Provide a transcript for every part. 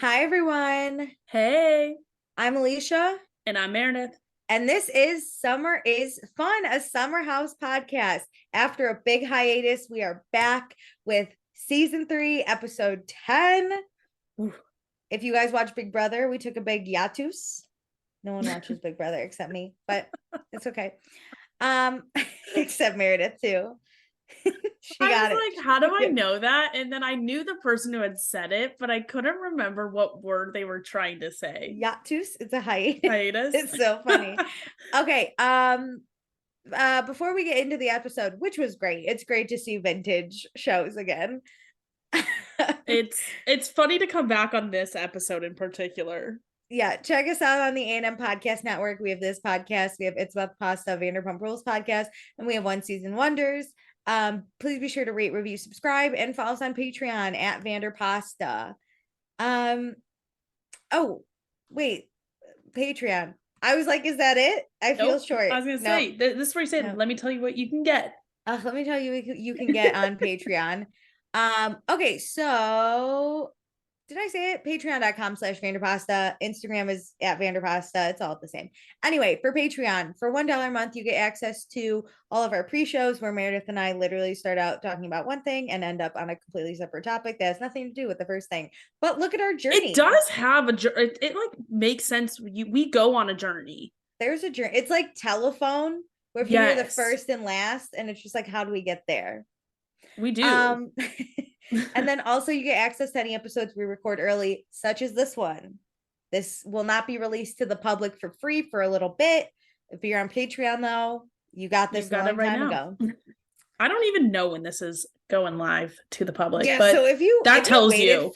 Hi, everyone. Hey, I'm Alicia, and I'm Meredith. and this is Summer is Fun, a summer house podcast. After a big hiatus, we are back with season 3, episode 10. Ooh. If you guys watch Big Brother, we took a big hiatus. No one watches Big Brother except me, but it's okay. Um, except Meredith too. She I got it. was like, how do I know that? And then I knew the person who had said it, but I couldn't remember what word they were trying to say. Hiatus. It's a hiatus. Hiatus. It's so funny. Okay. Before we get into the episode, which was great, it's great to see vintage shows again. It's funny to come back on this episode in particular. Yeah, check us out on the A&M Podcast Network. We have this podcast, we have It's About Pasta, Vanderpump Rules podcast, and we have One Season Wonders. Please be sure to rate, review, subscribe, and follow us on Patreon at Vanderpasta. Oh, wait, Patreon. I was like, is that it? I feel short. I was gonna say this is where you say, let me tell you what you can get. Let me tell you what you can get on Patreon. Okay, so did I say it? Patreon.com/Vanderpasta. Instagram is at Vanderpasta. It's all the same. Anyway, for Patreon, for $1 a month, you get access to all of our pre-shows where Meredith and I literally start out talking about one thing and end up on a completely separate topic that has nothing to do with the first thing. But look at our journey. It does have it like makes sense. We go on a journey. There's a journey. It's like telephone, where if you hear the first and last, and it's just like, how do we get there? We do. And then also you get access to any episodes we record early, such as this one. This will not be released to the public for free for a little bit. If you're on Patreon, though, you got this a long time ago. I don't even know when this is going live to the public. Yeah, but so if you tells you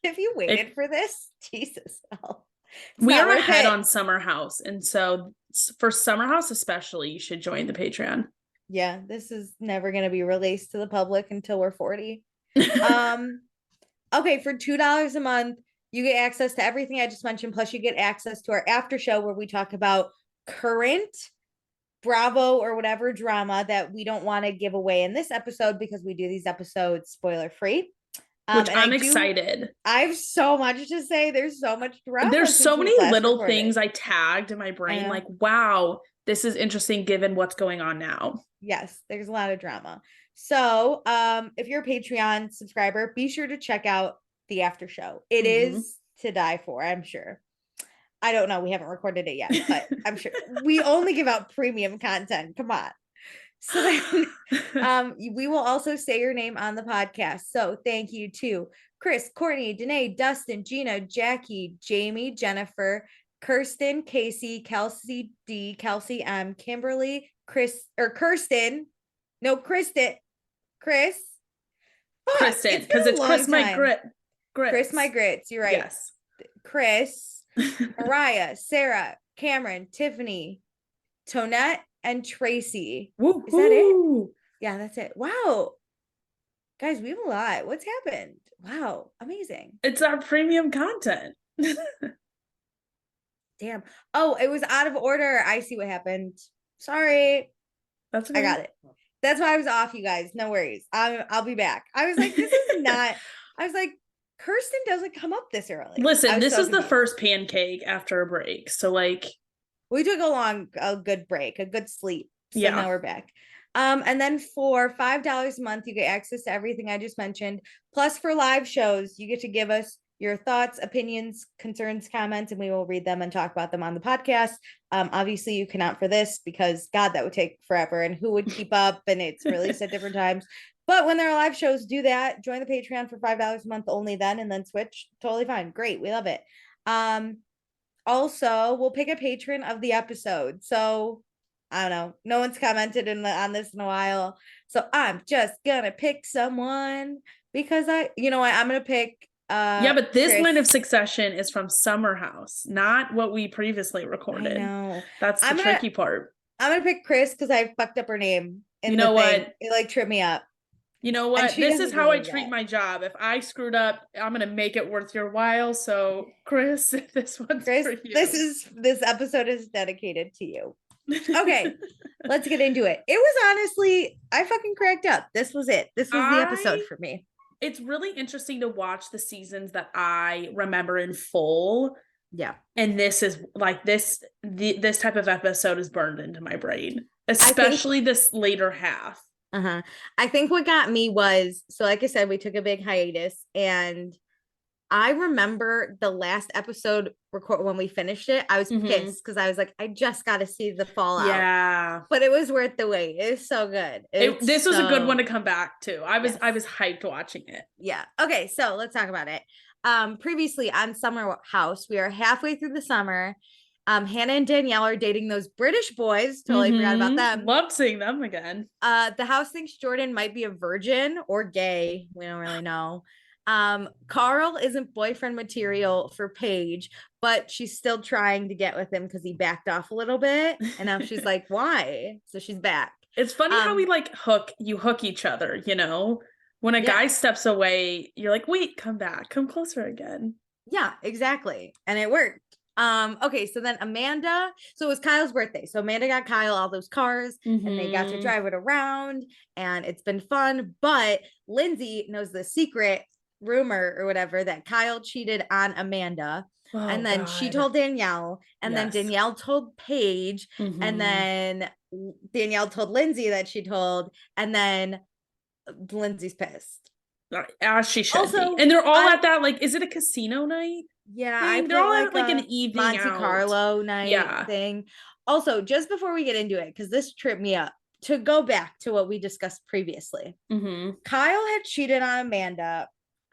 if you waited for this, Jesus, we are ahead on Summer House, and so for Summer House especially, you should join the Patreon. Yeah, this is never going to be released to the public until we're 40. Okay, for $2 a month, you get access to everything I just mentioned, plus you get access to our after show where we talk about current Bravo or whatever drama that we don't want to give away in this episode because we do these episodes spoiler free. Which I'm excited. I have so much to say. There's so much drama. There's so many little things I tagged in my brain, like, wow, this is interesting given what's going on now. Yes, there's a lot of drama. So if you're a Patreon subscriber, be sure to check out the after show. It is to die for, I'm sure. I don't know. We haven't recorded it yet, but I'm sure we only give out premium content. Come on. So then we will also say your name on the podcast. So thank you to Chris, Courtney, Danae, Dustin, Gina, Jackie, Jamie, Jennifer, Kirsten, Casey, Kelsey D, Kelsey M, Kimberly, Kristen, because it's Chris my grits. Chris my grits, you're right. Yes. Chris, Mariah, Sarah, Cameron, Tiffany, Tonette, and Tracy. Woo-hoo. Is that it? Yeah, that's it. Wow. Guys, we have a lot. What's happened? Wow, amazing. It's our premium content. Damn. Oh, it was out of order. I see what happened. Sorry. That's okay. I got it. That's why I was off, you guys. No worries. I'll be back. I was like, this is not. I was like, Kirsten doesn't come up this early. Listen, this is the first pancake after a break. So like we took a good break, a good sleep. So now we're back. And then for $5 a month, you get access to everything I just mentioned. Plus for live shows, you get to give us your thoughts, opinions, concerns, comments, and we will read them and talk about them on the podcast. Obviously you cannot for this because God, that would take forever and who would keep up, and it's released at different times. But when there are live shows, do that. Join the Patreon for $5 a month only then, and then switch. Totally fine. Great. We love it. Also, we'll pick a patron of the episode. So I don't know. No one's commented on this in a while. So I'm just gonna pick someone because you know what? I'm gonna pick but this line of succession is from Summer House, not what we previously recorded. I know. That's the tricky part. I'm gonna pick Chris because I fucked up her name. You know what? It like tripped me up. You know what? This is how I treat my job. If I screwed up, I'm gonna make it worth your while. So, Chris, this one's for you. This episode is dedicated to you. Okay, let's get into it. It was honestly, I fucking cracked up. This was it. This was the episode for me. it's really interesting to watch the seasons that I remember in full. Yeah. And this is like this type of episode is burned into my brain, especially this later half. I think what got me was, so like I said, we took a big hiatus, and I remember the last episode record when we finished it, I was pissed because I was like, I just got to see the fallout. Yeah. But it was worth the wait. It was so good. This was a good one to come back to. I was hyped watching it. Yeah. Okay, so let's talk about it. Previously on Summer House, we are halfway through the summer. Hannah and Danielle are dating those British boys. Totally forgot about them. Loved seeing them again. The house thinks Jordan might be a virgin or gay. We don't really know. Carl isn't boyfriend material for Paige, but she's still trying to get with him because he backed off a little bit, and now she's like, why? So she's back. It's funny how we like hook each other, you know, when a guy steps away, you're like, wait, come back, come closer again. Yeah, exactly. And it worked. Okay, so then Amanda, so it was Kyle's birthday, so Amanda got Kyle all those cars, and they got to drive it around, and it's been fun. But Lindsay knows the secret rumor or whatever that Kyle cheated on Amanda, and then she told Danielle, and then Danielle told Paige, and then Danielle told Lindsay that she told, and then Lindsay's pissed, as she should also, be. And they're all at that, like, is it a casino night? Yeah, they're all at like an evening Monte Carlo night thing. Also, just before we get into it, because this tripped me up, to go back to what we discussed previously, Kyle had cheated on Amanda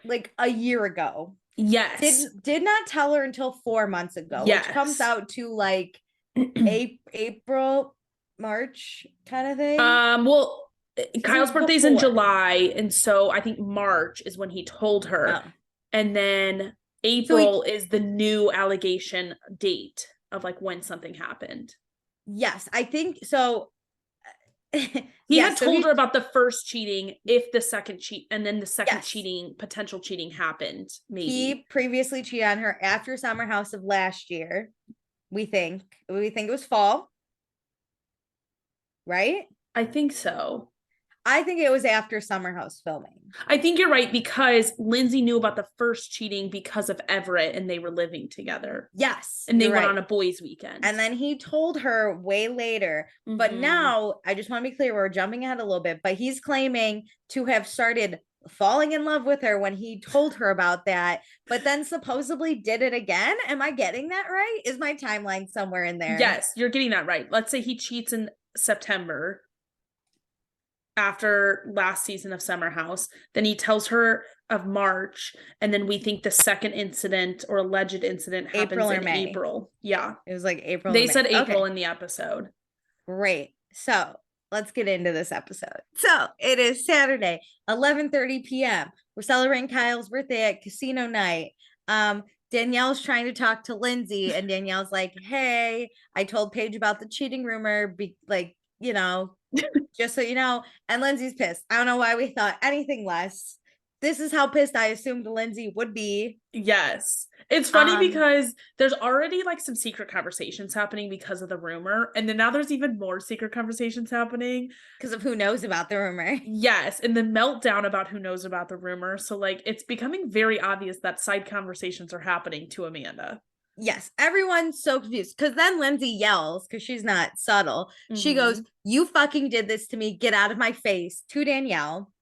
like a year ago. Yes. Did not tell her until 4 months ago, which comes out to like April, March kind of thing. Well, Kyle's birthday's in July, and so I think March is when he told her. And then April is the new allegation date of like when something happened. Yes, I think so. He had told her about the first cheating, if the second and then the second potential cheating happened. Maybe he previously cheated on her after Summer House of last year. We think it was fall, right? I think so. I think it was after Summer House filming. I think you're right, because Lindsay knew about the first cheating because of Everett, and they were living together. Yes. And they went on a boys' weekend. And then he told her way later. But now, I just want to be clear, we're jumping ahead a little bit, but he's claiming to have started falling in love with her when he told her about that, but then supposedly did it again. Am I getting that right? Is my timeline somewhere in there? Yes, you're getting that right. Let's say he cheats in September, after last season of Summer House, then he tells her of March, and then we think the second incident or alleged incident happens in April. Yeah, it was like April. They said April in the episode. Great. So let's get into this episode. So it is Saturday, 11:30 p.m. We're celebrating Kyle's birthday at casino night. Danielle's trying to talk to Lindsay, and Danielle's like, hey, I told Paige about the cheating rumor, just so you know. And Lindsay's pissed. I don't know why we thought anything less. This is how pissed I assumed Lindsay would be. Yes. It's funny because there's already like some secret conversations happening because of the rumor. And then now there's even more secret conversations happening because of who knows about the rumor. Yes. And the meltdown about who knows about the rumor. So like, it's becoming very obvious that side conversations are happening to Amanda. Yes, everyone's so confused because then Lindsay yells, because she's not subtle. She goes, you fucking did this to me. Get out of my face, to Danielle.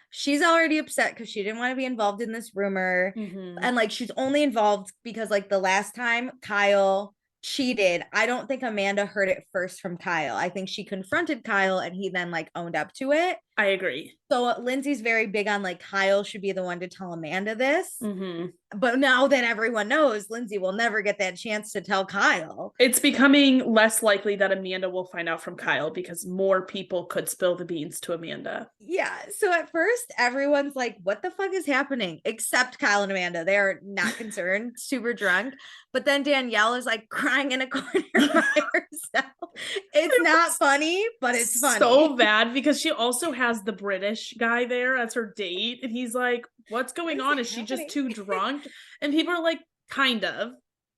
She's already upset because she didn't want to be involved in this rumor. And like, she's only involved because like the last time Kyle cheated, I don't think Amanda heard it first from Kyle. I think she confronted Kyle and he then like owned up to it. I agree. So Lindsay's very big on like Kyle should be the one to tell Amanda this. But now that everyone knows, Lindsay will never get that chance to tell Kyle. It's becoming less likely that Amanda will find out from Kyle because more people could spill the beans to Amanda. Yeah. So at first, everyone's like, what the fuck is happening? Except Kyle and Amanda. They are not concerned, super drunk. But then Danielle is like crying in a corner by herself. It's not funny, but it's funny. So bad because she also has the British guy there as her date. And he's like, what's going on? Is she just too drunk? And people are like, kind of.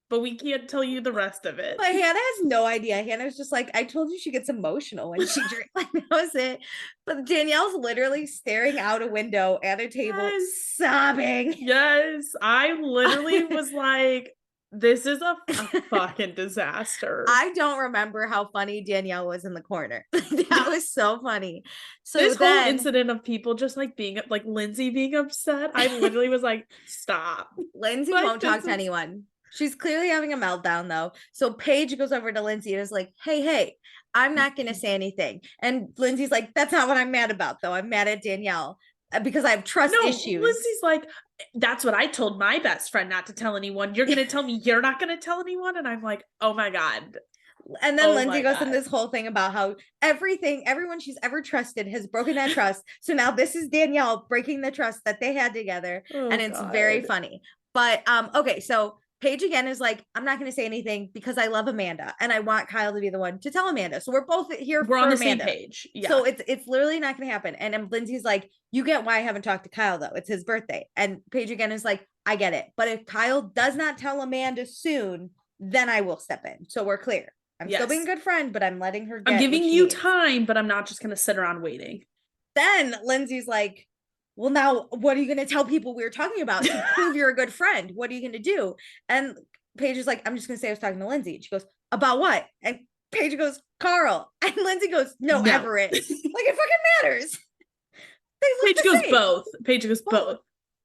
but we can't tell you the rest of it. But Hannah has no idea. Hannah's just like, I told you she gets emotional when she drinks. Like, that was it. But Danielle's literally staring out a window at a table, sobbing. Yes, I literally was like, this is a fucking disaster. I don't remember how funny Danielle was in the corner. That was so funny. So this whole incident of people just like being like Lindsay being upset, I literally was like, stop. Lindsay won't talk to anyone. She's clearly having a meltdown though. So Paige goes over to Lindsay and is like, hey, I'm not going to say anything. And Lindsay's like, that's not what I'm mad about though. I'm mad at Danielle because I have trust issues. Lindsay's like, that's what I told my best friend not to tell anyone. You're going to tell me you're not going to tell anyone? And I'm like, oh my God. And then Lindsay goes in this whole thing about how everyone she's ever trusted has broken that trust. So now this is Danielle breaking the trust that they had together. And it's very funny. But okay, so Paige again is like, I'm not going to say anything because I love Amanda and I want Kyle to be the one to tell Amanda. So we're both here. We're on the same page. Yeah. So it's literally not going to happen. And Lindsay's like, you get why I haven't talked to Kyle though. It's his birthday. And Paige again is like, I get it. But if Kyle does not tell Amanda soon, then I will step in. So we're clear. I'm still being a good friend, but I'm letting her get I'm giving you time, but I'm not just going to sit around waiting. Then Lindsay's like, well, now what are you going to tell people we were talking about to prove you're a good friend? What are you going to do? And Paige is like, I'm just going to say I was talking to Lindsay. And she goes, about what? And Paige goes, Carl. And Lindsay goes, no. Everett. Like, it fucking matters. Paige goes both. Paige goes both.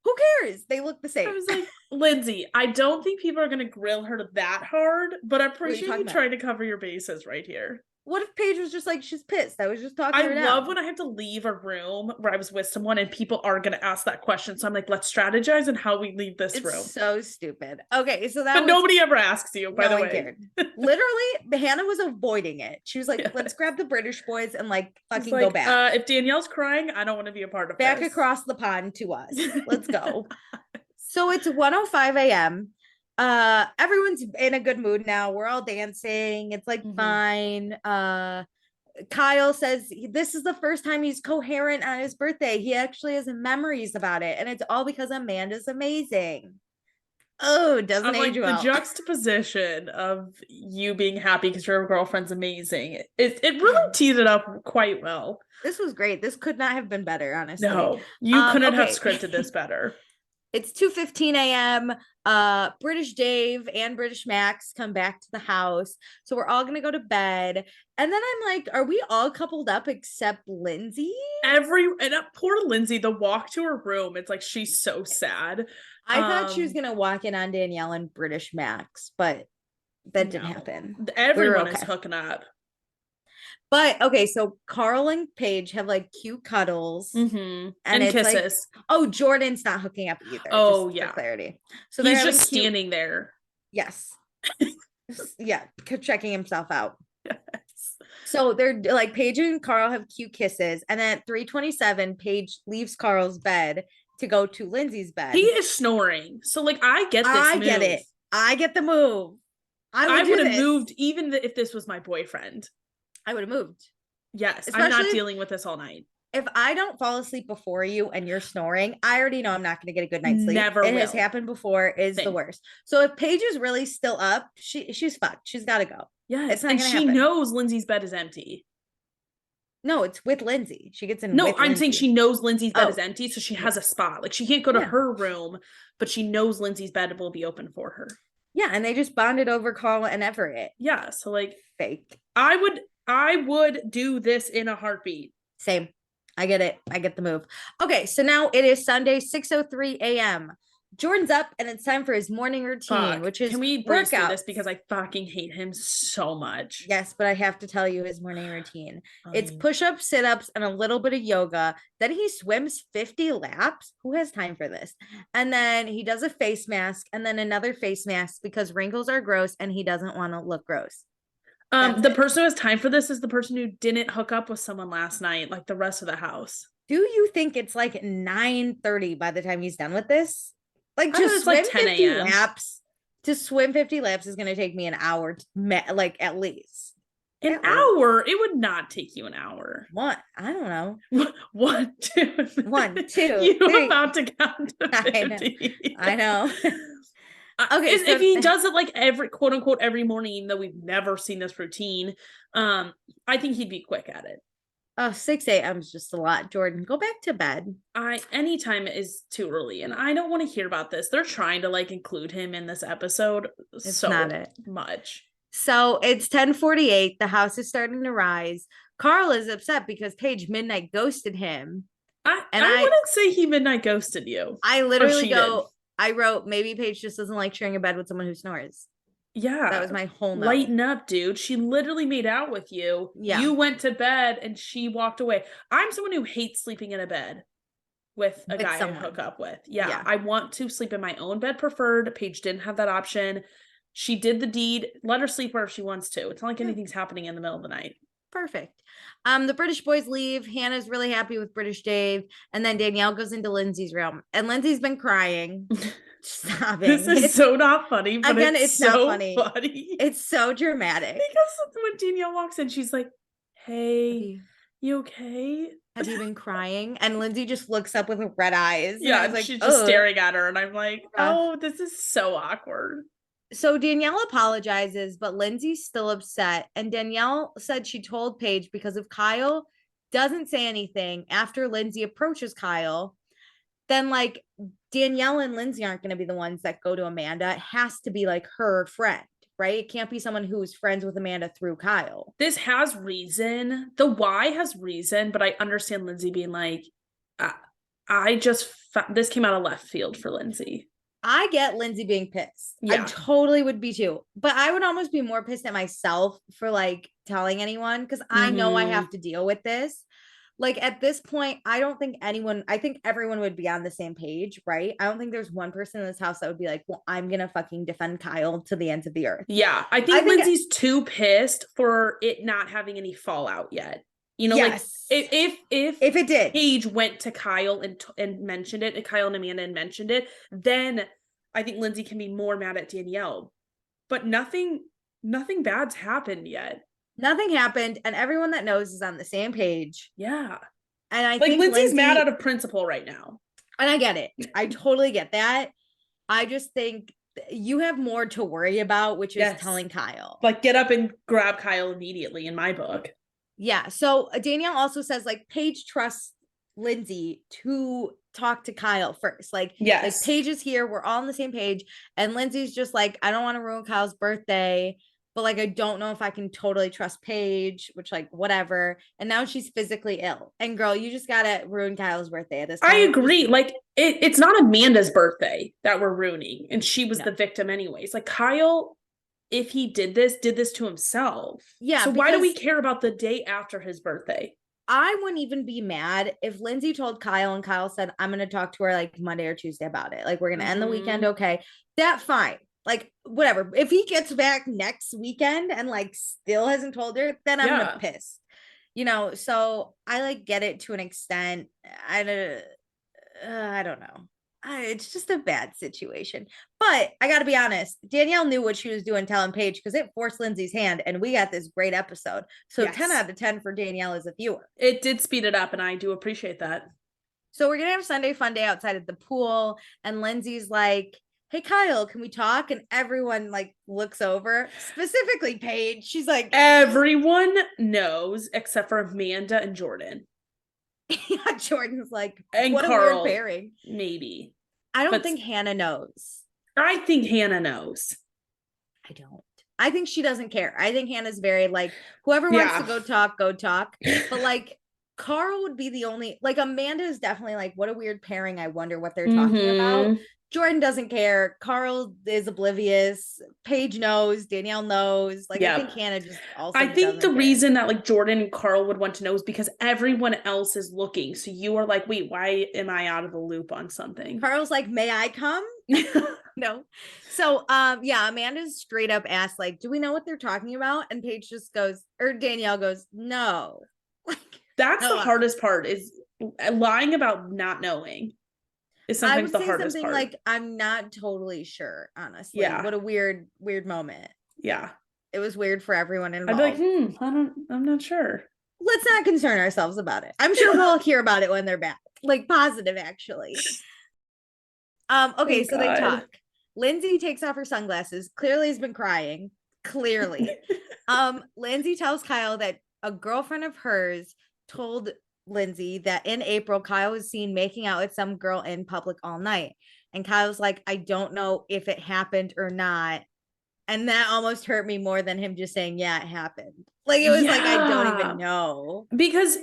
Who cares? They look the same. I was like, Lindsay, I don't think people are going to grill her that hard, but I appreciate you trying to cover your bases right here. What if Paige was just like, she's pissed? I was just talking her down. I love when I have to leave a room where I was with someone and people are going to ask that question. So I'm like, let's strategize on how we leave this room. So stupid. Okay, so but nobody ever asks you, by the way. Literally, Hannah was avoiding it. She was like, let's grab the British boys and like fucking go back. If Danielle's crying, I don't want to be a part of back this. Across the pond to us. Let's go. So it's 1:05 a.m. Everyone's in a good mood now. We're all dancing. It's like fine. Kyle says this is the first time he's coherent on his birthday. He actually has memories about it, and it's all because Amanda's amazing. Oh, doesn't age well. The juxtaposition of you being happy because your girlfriend's amazing. It really teed it up quite well. This was great. This could not have been better, honestly. No, you couldn't have scripted this better. It's 2:15 a.m. British Dave and British Max come back to the house. So we're all going to go to bed. And then I'm like, are we all coupled up except Lindsay? Poor Lindsay, the walk to her room. It's like, she's so sad. I thought she was going to walk in on Danielle and British Max, but that didn't happen. Everyone is hooking up. But okay, so Carl and Paige have like cute cuddles and it's kisses. Like, Jordan's not hooking up either. Oh, just for clarity. So he's just standing there. Yes. Yeah, checking himself out. Yes. So they're like Paige and Carl have cute kisses, and then at 3:27, Paige leaves Carl's bed to go to Lindsay's bed. He is snoring. So like, I get this. I get it. I get the move. I would have moved even if this was my boyfriend. I would have moved. Yes, especially I'm not dealing with this all night. If I don't fall asleep before you and you're snoring, I already know I'm not going to get a good night's sleep. It has happened before. Is the worst. So if Paige is really still up, she's fucked. She's got to go. Yes, and she knows Lindsay's bed is empty. No, it's with Lindsay. She gets in. No, I'm saying she knows Lindsay's bed is empty, so she has a spot. Like she can't go to her room, but she knows Lindsay's bed will be open for her. Yeah, and they just bonded over Carl and Everett. Yeah, so like fake. I would do this in a heartbeat. Same. I get it. I get the move. Okay, so now it is Sunday, 6:03 a.m. Jordan's up and it's time for his morning routine, which is can we break through this because I fucking hate him so much. Yes, but I have to tell you his morning routine. It's push-ups, sit-ups, and a little bit of yoga. Then he swims 50 laps. Who has time for this? And then he does a face mask and then another face mask because wrinkles are gross and he doesn't want to look gross. The person who has time for this is the person who didn't hook up with someone last night, like the rest of the house. Do you think it's like 9:30 by the time he's done with this? Like to swim like 10 50 laps. To swim 50 laps is going to take me an hour, like at least. An hour? It would not take you an hour. What? I don't know. 1, 2. 1, 2. You're about to count to 50. I know. Okay, if he does it like every quote unquote every morning, even though we've never seen this routine, I think he'd be quick at it. 6 a.m. is just a lot. Jordan, go back to bed. Anytime is too early, and I don't want to hear about this. They're trying to like include him in this episode It's not it. much. So it's 10:48. The house is starting to rise. Carl is upset because Paige midnight ghosted him. I wouldn't say he midnight ghosted you. I literally I wrote, maybe Paige just doesn't like sharing a bed with someone who snores. Yeah. That was my whole note. Lighten up, dude. She literally made out with you. Yeah. You went to bed and she walked away. I'm someone who hates sleeping in a bed with a guy I hook up with. Yeah. I want to sleep in my own bed preferred. Paige didn't have that option. She did the deed. Let her sleep wherever she wants to. It's not like anything's happening in the middle of the night. Perfect. The British boys leave. Hannah's really happy with British Dave. And then Danielle goes into Lindsay's room. And Lindsay's been crying. Sobbing. This is so not funny. But again, it's so not funny. It's so dramatic. Because when Danielle walks in, she's like, hey, you okay? Have you been crying? And Lindsay just looks up with red eyes. Yeah, and like, she's just staring at her. And I'm like, oh, this is so awkward. So Danielle apologizes, but Lindsay's still upset. And Danielle said she told Paige because if Kyle doesn't say anything after Lindsay approaches Kyle, then like Danielle and Lindsay aren't going to be the ones that go to Amanda. It has to be like her friend, right? It can't be someone who's friends with Amanda through Kyle. This has reason. The why has reason, but I understand Lindsay being like, this came out of left field for Lindsay. I get Lindsay being pissed. Yeah. I totally would be too. But I would almost be more pissed at myself for like telling anyone because I know I have to deal with this. Like at this point, I think everyone would be on the same page, right? I don't think there's one person in this house that would be like, well, I'm going to fucking defend Kyle to the ends of the earth. Yeah. I think Lindsay's too pissed for it not having any fallout yet. You know, yes. Like if it did, Paige went to Kyle and mentioned it, and Kyle and Amanda and mentioned it, then I think Lindsay can be more mad at Danielle. But nothing bad's happened yet. Nothing happened, and everyone that knows is on the same page. Yeah, and I think Lindsay's mad out of principle right now, and I get it. I totally get that. I just think you have more to worry about, which is telling Kyle. Like, get up and grab Kyle immediately. In my book. Yeah. So Danielle also says like Paige trusts Lindsay to talk to Kyle first. Like, like Paige is here. We're all on the same page. And Lindsay's just like, I don't want to ruin Kyle's birthday, but like, I don't know if I can totally trust Paige, which like, whatever. And now she's physically ill. And girl, you just got to ruin Kyle's birthday at this time. I agree. Like it's not Amanda's birthday that we're ruining. And she was the victim anyways. Like Kyle, if he did this to himself. Yeah. So why do we care about the day after his birthday? I wouldn't even be mad if Lindsay told Kyle and Kyle said, I'm going to talk to her like Monday or Tuesday about it. Like, we're going to end the weekend. Okay. That's fine. Like, whatever. If he gets back next weekend and like still hasn't told her, then I'm gonna be pissed. You know, so I like get it to an extent. I don't know. It's just a bad situation. But I got to be honest, Danielle knew what she was doing telling Paige because it forced Lindsay's hand and we got this great episode. So 10 out of 10 for Danielle as a viewer. It did speed it up and I do appreciate that. So we're going to have Sunday fun day outside at the pool and Lindsay's like, hey, Kyle, can we talk? And everyone like looks over, specifically Paige. She's like, everyone knows except for Amanda and Jordan. Yeah, Jordan's like, and what Carl, a weird pairing. Maybe. I don't think Hannah knows. I think Hannah knows. I don't. I think she doesn't care. I think Hannah's very like, whoever wants to go talk, go talk. But like, Carl would be the only, like, Amanda is definitely like, what a weird pairing. I wonder what they're talking about. Jordan doesn't care. Carl is oblivious. Paige knows. Danielle knows. Like, I think Hannah just also I think the reason that, like, Jordan and Carl would want to know is because everyone else is looking. So you are like, wait, why am I out of the loop on something? Carl's like, may I come? No. So, Amanda's straight up asked, like, do we know what they're talking about? And Paige just goes, or Danielle goes, no. That's the hardest part is lying about not knowing. Is sometimes the hardest part. Like, I'm not totally sure, honestly. Yeah. What a weird moment. Yeah. It was weird for everyone involved. I'd be like, I'm not sure. Let's not concern ourselves about it. I'm sure we'll hear about it when they're back. Like, positive, actually. Okay, so they talk. Lindsay takes off her sunglasses. Clearly has been crying. Clearly. Lindsay tells Kyle that a girlfriend of hers told Lindsay that in April, Kyle was seen making out with some girl in public all night. And Kyle's like, I don't know if it happened or not. And that almost hurt me more than him just saying, yeah, it happened. Like, it was like, I don't even know. Because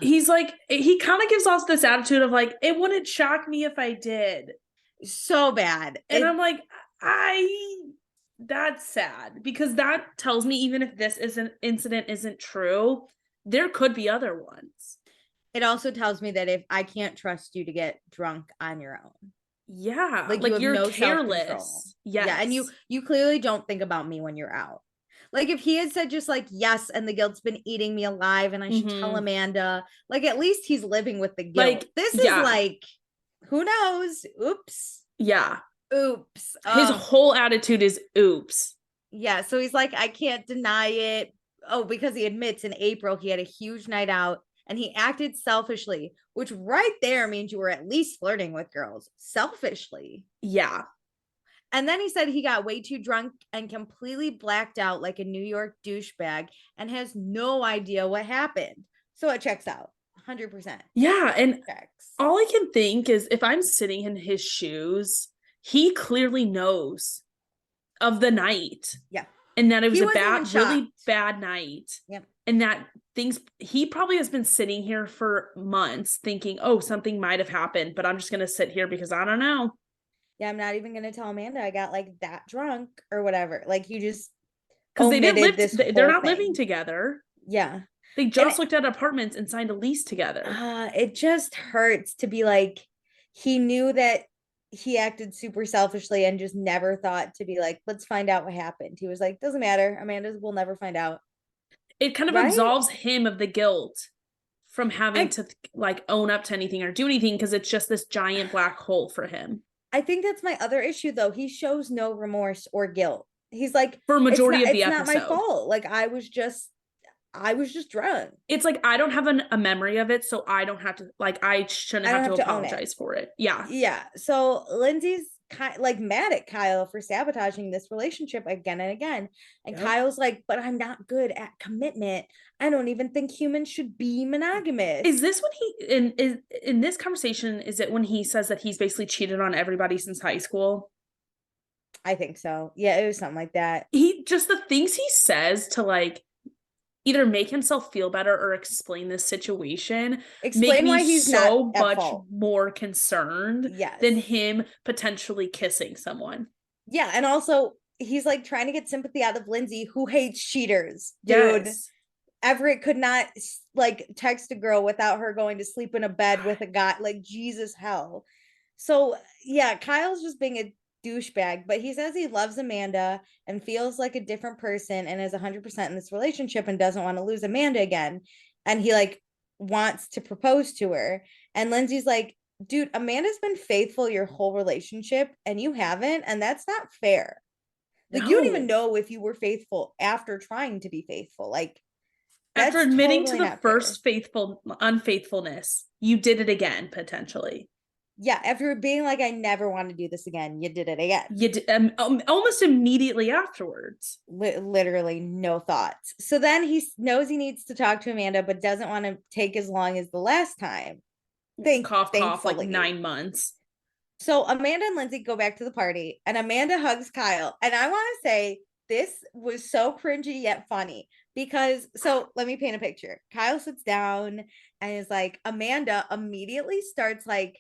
he's like, he kind of gives off this attitude of like, it wouldn't shock me if I did. So bad. And I'm like, that's sad, because that tells me even if this incident isn't true, there could be other ones. It also tells me that if I can't trust you to get drunk on your own. Yeah. Like you're no careless. Yes. Yeah. And you clearly don't think about me when you're out. Like if he had said just like, yes, and the guilt's been eating me alive and I should tell Amanda, like at least he's living with the guilt. Like, this is like, who knows? Oops. Yeah. Oops. His whole attitude is oops. Yeah. So he's like, I can't deny it. Oh, because he admits in April he had a huge night out and he acted selfishly, which right there means you were at least flirting with girls selfishly. Yeah. And then he said he got way too drunk and completely blacked out like a New York douchebag and has no idea what happened. So it checks out 100%. Yeah. And all I can think is if I'm sitting in his shoes, he clearly knows of the night. Yeah. And that it was a really bad night. Yeah. And that he probably has been sitting here for months thinking, oh, something might have happened, but I'm just going to sit here because I don't know. Yeah, I'm not even going to tell Amanda I got like that drunk or whatever. Like you just, because they're not living together. Yeah. They just looked at apartments and signed a lease together. It just hurts to be like, he knew that he acted super selfishly and just never thought to be like, let's find out what happened. He was like, doesn't matter. Amanda will never find out. It kind of absolves him of the guilt from having to like own up to anything or do anything, because it's just this giant black hole for him. I think that's my other issue though. He shows no remorse or guilt. He's like, for a majority of the episode, it's not my fault. Like I was just drunk. It's like, I don't have a memory of it, so I don't have to, like, I shouldn't have to apologize for it. Yeah. Yeah. So Lindsay's like mad at Kyle for sabotaging this relationship again and again. And Kyle's like, but I'm not good at commitment. I don't even think humans should be monogamous. Is this when he, in this conversation, is it when he says that he's basically cheated on everybody since high school? I think so. Yeah, it was something like that. He just, the things he says to like either make himself feel better or explain this situation, make me so much more concerned than him potentially kissing someone. Yeah, and also he's like trying to get sympathy out of Lindsay, who hates cheaters. Dude, Everett could not like text a girl without her going to sleep in a bed with a guy. Like, Jesus hell. So yeah, Kyle's just being a douchebag, but he says he loves Amanda and feels like a different person and is 100% in this relationship and doesn't want to lose Amanda again. And he like wants to propose to her. And Lindsay's like, dude, Amanda's been faithful your whole relationship and you haven't. And that's not fair. Like, you don't even know if you were faithful after trying to be faithful. Like, after admitting to the first unfaithfulness, you did it again, potentially. Yeah, after being like, I never want to do this again, you did it again. You did almost immediately afterwards. Literally no thoughts. So then he knows he needs to talk to Amanda, but doesn't want to take as long as the last time. Cough, like 9 months. So Amanda and Lindsay go back to the party, and Amanda hugs Kyle. And I want to say this was so cringy yet funny because, so let me paint a picture. Kyle sits down and is like, Amanda immediately starts like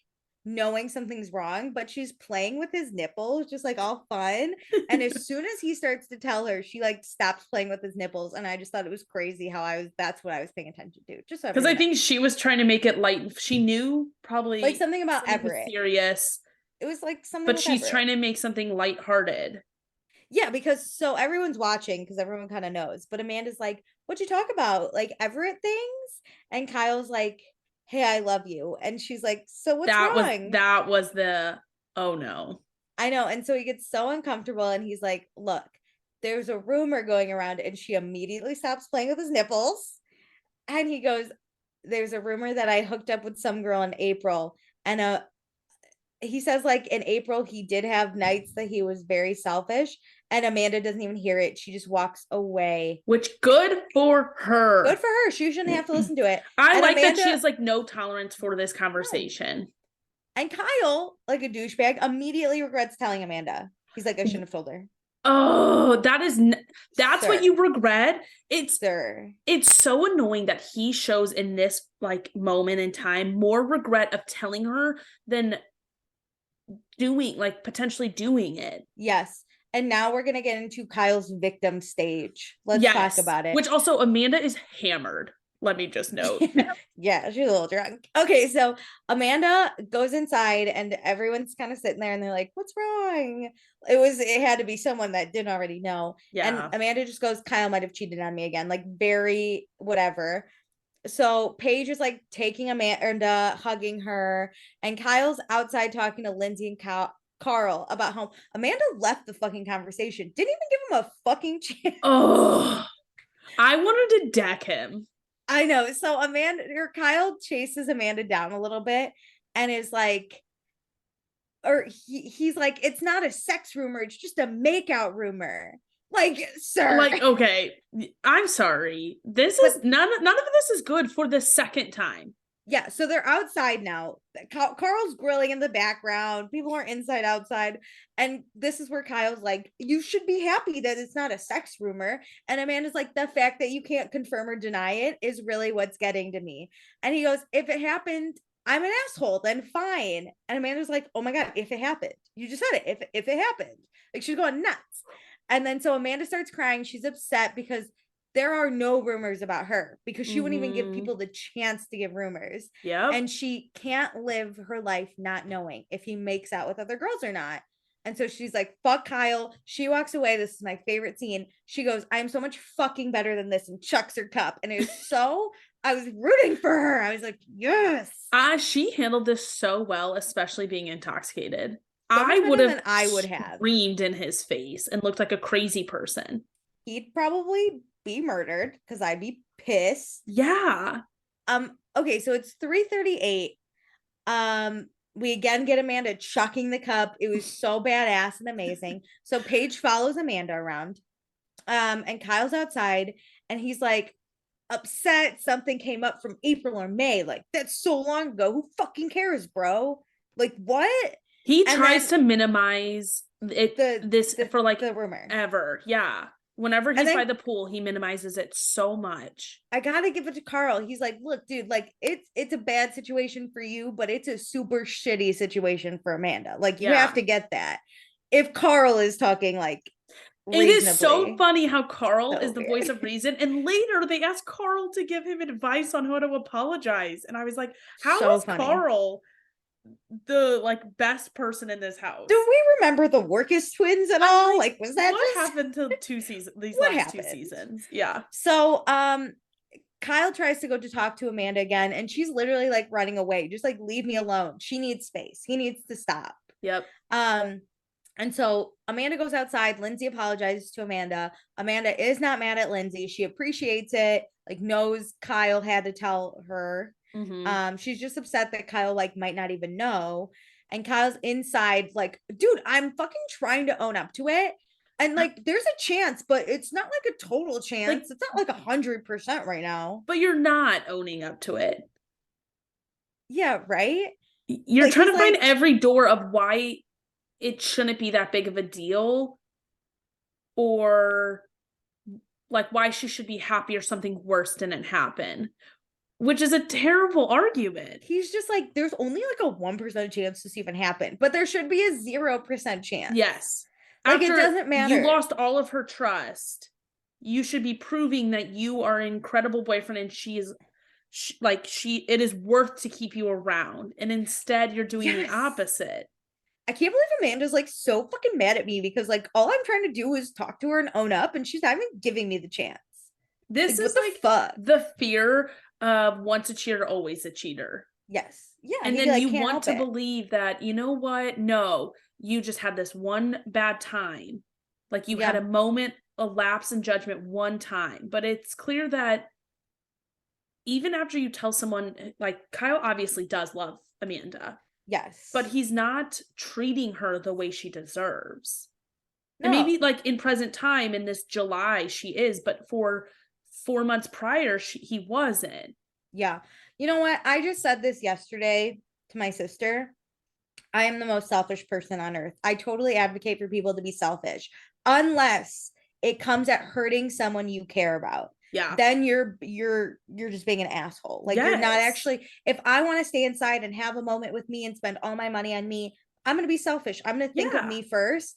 knowing something's wrong, but she's playing with his nipples, just like all fun. And as soon as he starts to tell her, she like stops playing with his nipples. And I just thought it was crazy how that's what I was paying attention to. Just so because I think she was trying to make it light. She knew probably like something about Everett. Serious. It was like something, but she's trying to make something lighthearted. Yeah, because so everyone's watching because everyone kind of knows. But Amanda's like, what'd you talk about? Like Everett things? And Kyle's like, hey, I love you. And she's like, so what's wrong? That was the, oh no. I know. And so he gets so uncomfortable and he's like, look, there's a rumor going around. And she immediately stops playing with his nipples. And he goes, there's a rumor that I hooked up with some girl in April. And he says like in April he did have nights that he was very selfish, and Amanda doesn't even hear it. She just walks away. Which good for her. Good for her. She shouldn't have to listen to it. I and like Amanda, that she has like no tolerance for this conversation. No. And Kyle, like a douchebag, immediately regrets telling Amanda. He's like, I shouldn't have told her. Oh, that's what you regret. It's so annoying that he shows in this like moment in time more regret of telling her than potentially doing it. Yes. And now we're gonna get into Kyle's victim stage. Let's talk about it. Which also Amanda is hammered. Let me just note. Yeah, she's a little drunk. Okay, so Amanda goes inside and everyone's kind of sitting there and they're like, what's wrong? It had to be someone that didn't already know. Yeah. And Amanda just goes, Kyle might have cheated on me again. Like very whatever. So Paige is like taking Amanda, hugging her, and Kyle's outside talking to Lindsay and Carl about how Amanda left the fucking conversation. Didn't even give him a fucking chance. Oh, I wanted to deck him. I know. So Kyle chases Amanda down a little bit and is like, or he's like, it's not a sex rumor, it's just a makeout rumor. Like, sir. Like, okay, I'm sorry. This is none of this is good for the second time. Yeah, so they're outside now. Carl's grilling in the background. People are inside, outside. And this is where Kyle's like, you should be happy that it's not a sex rumor. And Amanda's like, the fact that you can't confirm or deny it is really what's getting to me. And he goes, if it happened, I'm an asshole, then fine. And Amanda's like, oh my God, if it happened. You just said it. If it happened. Like, she's going nuts. And then so Amanda starts crying. She's upset because there are no rumors about her because she wouldn't even give people the chance to give rumors. Yeah. And she can't live her life not knowing if he makes out with other girls or not. And so she's like, fuck Kyle. She walks away. This is my favorite scene. She goes, I'm so much fucking better than this, and chucks her cup. And it was so, I was rooting for her. I was like, yes. She handled this so well, especially being intoxicated. So I would have screamed in his face and looked like a crazy person. He'd probably be murdered because I'd be pissed. Yeah. Okay, so it's 3:38. We again get Amanda chucking the cup. It was so badass and amazing. So Paige follows Amanda around. And Kyle's outside and he's like upset something came up from April or May. Like, that's so long ago. Who fucking cares, bro? Like, what? He tries to minimize it for like the rumor ever. Yeah. Whenever he's by the pool, he minimizes it so much. I gotta give it to Carl. He's like, look, dude, like it's a bad situation for you, but it's a super shitty situation for Amanda. Like, you have to get that. If Carl is talking like reasonably. It is so funny how Carl is the voice of reason. And later they ask Carl to give him advice on how to apologize. And I was like, how is Carl the like best person in this house? Do we remember the Workus twins at all? Like, was that what happened to these last 2 seasons? Yeah. So Kyle tries to go to talk to Amanda again, and she's literally like running away. Just like, leave me alone. She needs space. He needs to stop. Yep. And so Amanda goes outside. Lindsay apologizes to Amanda. Amanda is not mad at Lindsay. She appreciates it, like knows Kyle had to tell her. She's just upset that Kyle like might not even know. And Kyle's inside like, dude, I'm fucking trying to own up to it. And like, there's a chance, but it's not like a total chance. Like, it's not like 100% right now. But you're not owning up to it. Yeah, right? You're like, trying to find every door of why it shouldn't be that big of a deal, or like why she should be happy or something worse didn't happen, which is a terrible argument. He's just like, there's only like a 1% chance this even happened, but there should be a 0% chance. Yes. Like, it doesn't matter. You lost all of her trust. You should be proving that you are an incredible boyfriend and it is worth to keep you around. And instead you're doing the opposite. I can't believe Amanda's like so fucking mad at me because like all I'm trying to do is talk to her and own up, and she's not even giving me the chance. This is like the fear of once a cheater, always a cheater. Yes. Yeah. And then you want to believe that, you know what? No, you just had this one bad time. Like you had a moment, a lapse in judgment one time. But it's clear that even after you tell someone, like Kyle obviously does love Amanda. Yes. But he's not treating her the way she deserves. No. And maybe like in present time in this July she is, but for 4 months prior he wasn't. Yeah. You know what? I just said this yesterday to my sister. I am the most selfish person on earth. I totally advocate for people to be selfish unless it comes at hurting someone you care about. Yeah. Then you're just being an asshole. Like you're not actually, if I want to stay inside and have a moment with me and spend all my money on me, I'm going to be selfish. I'm going to think of me first.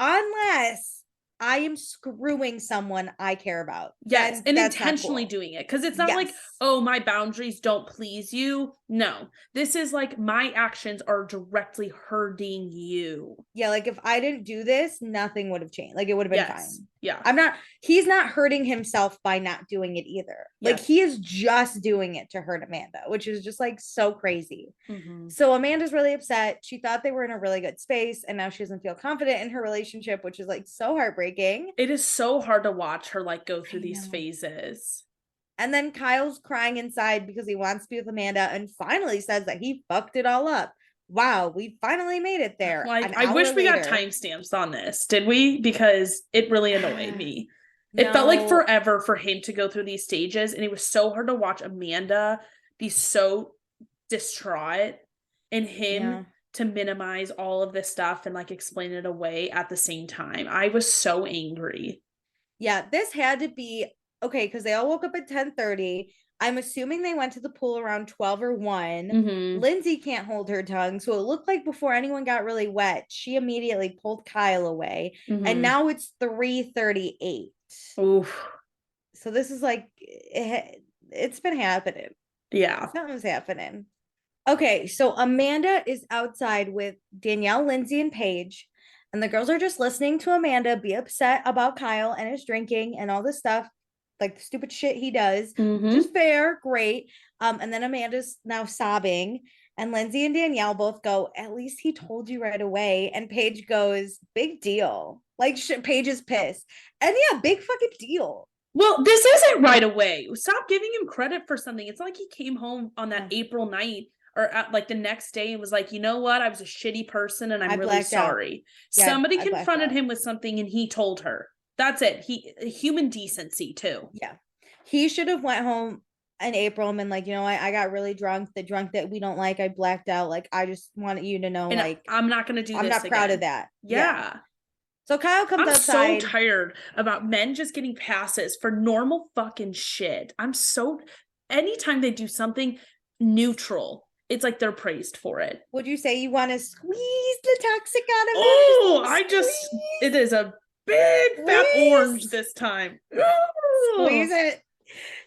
Unless I am screwing someone I care about. Yes, and intentionally cool. doing it. Because it's not like, oh, my boundaries don't please you. No, this is like my actions are directly hurting you. Yeah, like if I didn't do this, nothing would have changed. Like it would have been fine. Yeah. He's not hurting himself by not doing it either. Like he is just doing it to hurt Amanda, which is just like so crazy. Mm-hmm. So Amanda's really upset. She thought they were in a really good space and now she doesn't feel confident in her relationship, which is like so heartbreaking. It is so hard to watch her like go through these phases. And then Kyle's crying inside because he wants to be with Amanda and finally says that he fucked it all up. Wow, we finally made it there. Like, I wish we got timestamps on this. Did we? Because it really annoyed me. It felt like forever for him to go through these stages, and it was so hard to watch Amanda be so distraught and him to minimize all of this stuff and like explain it away at the same time. I was so angry. Yeah, this had to be okay because they all woke up at 10:30. I'm assuming they went to the pool around 12 or 1. Mm-hmm. Lindsay can't hold her tongue. So it looked like before anyone got really wet, she immediately pulled Kyle away. Mm-hmm. And now it's 3:38. Oof. So this is like, it's been happening. Yeah. Something's happening. Okay, so Amanda is outside with Danielle, Lindsay, and Paige. And the girls are just listening to Amanda be upset about Kyle and his drinking and all this stuff. Like the stupid shit he does, which is fair, great. And then Amanda's now sobbing, and Lindsay and Danielle both go, at least he told you right away. And Paige goes, big deal. Like Paige is pissed. And yeah, big fucking deal. Well, this isn't right away. Stop giving him credit for something. It's not like he came home on that April night or at, like the next day and was like, you know what? I was a shitty person and I'm really sorry. Yeah, Somebody confronted him with something and he told her. That's it. Human decency too. Yeah. He should have went home in April and been like, you know what? I got really drunk. The drunk that we don't like, I blacked out. Like, I just wanted you to know, and like, I'm not going to do this. I'm not proud of that. Yeah. So Kyle comes outside. I'm so tired about men just getting passes for normal fucking shit. Anytime they do something neutral, it's like they're praised for it. Would you say you want to squeeze the toxic out of it? It is a big fat orange this time. Squeeze it.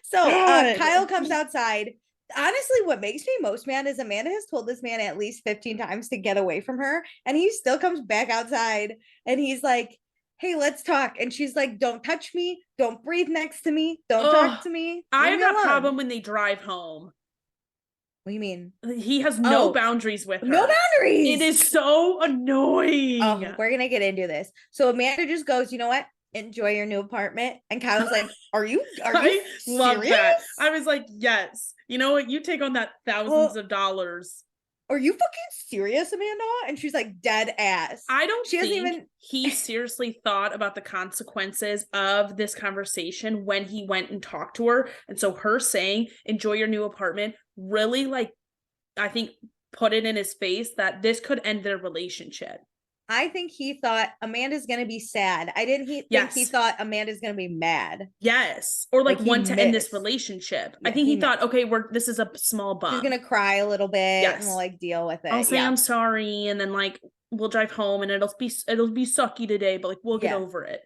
So Kyle comes outside. Honestly, what makes me most mad is Amanda has told this man at least 15 times to get away from her, and he still comes back outside and he's like, hey, let's talk. And she's like, don't touch me, don't breathe next to me, don't talk to me. I have that problem when they drive home. What do you mean? He has no boundaries with her. No boundaries. It is so annoying. We're going to get into this. So Amanda just goes, you know what? Enjoy your new apartment. And Kyle's like, are you serious? Love that. I was like, yes. You know what? You take on that thousands of dollars. Are you fucking serious, Amanda? And she's like, dead ass. I don't think he seriously thought about the consequences of this conversation when he went and talked to her. And so her saying, enjoy your new apartment, really, like, I think put it in his face that this could end their relationship. I think he thought Amanda's going to be sad. I didn't think he thought Amanda's going to be mad. Yes. Or like want to end this relationship. Yeah, I think he thought, okay, this is a small bump. He's going to cry a little bit and we'll like deal with it. I'll say I'm sorry. And then like, we'll drive home and it'll be sucky today, but like, we'll get over it.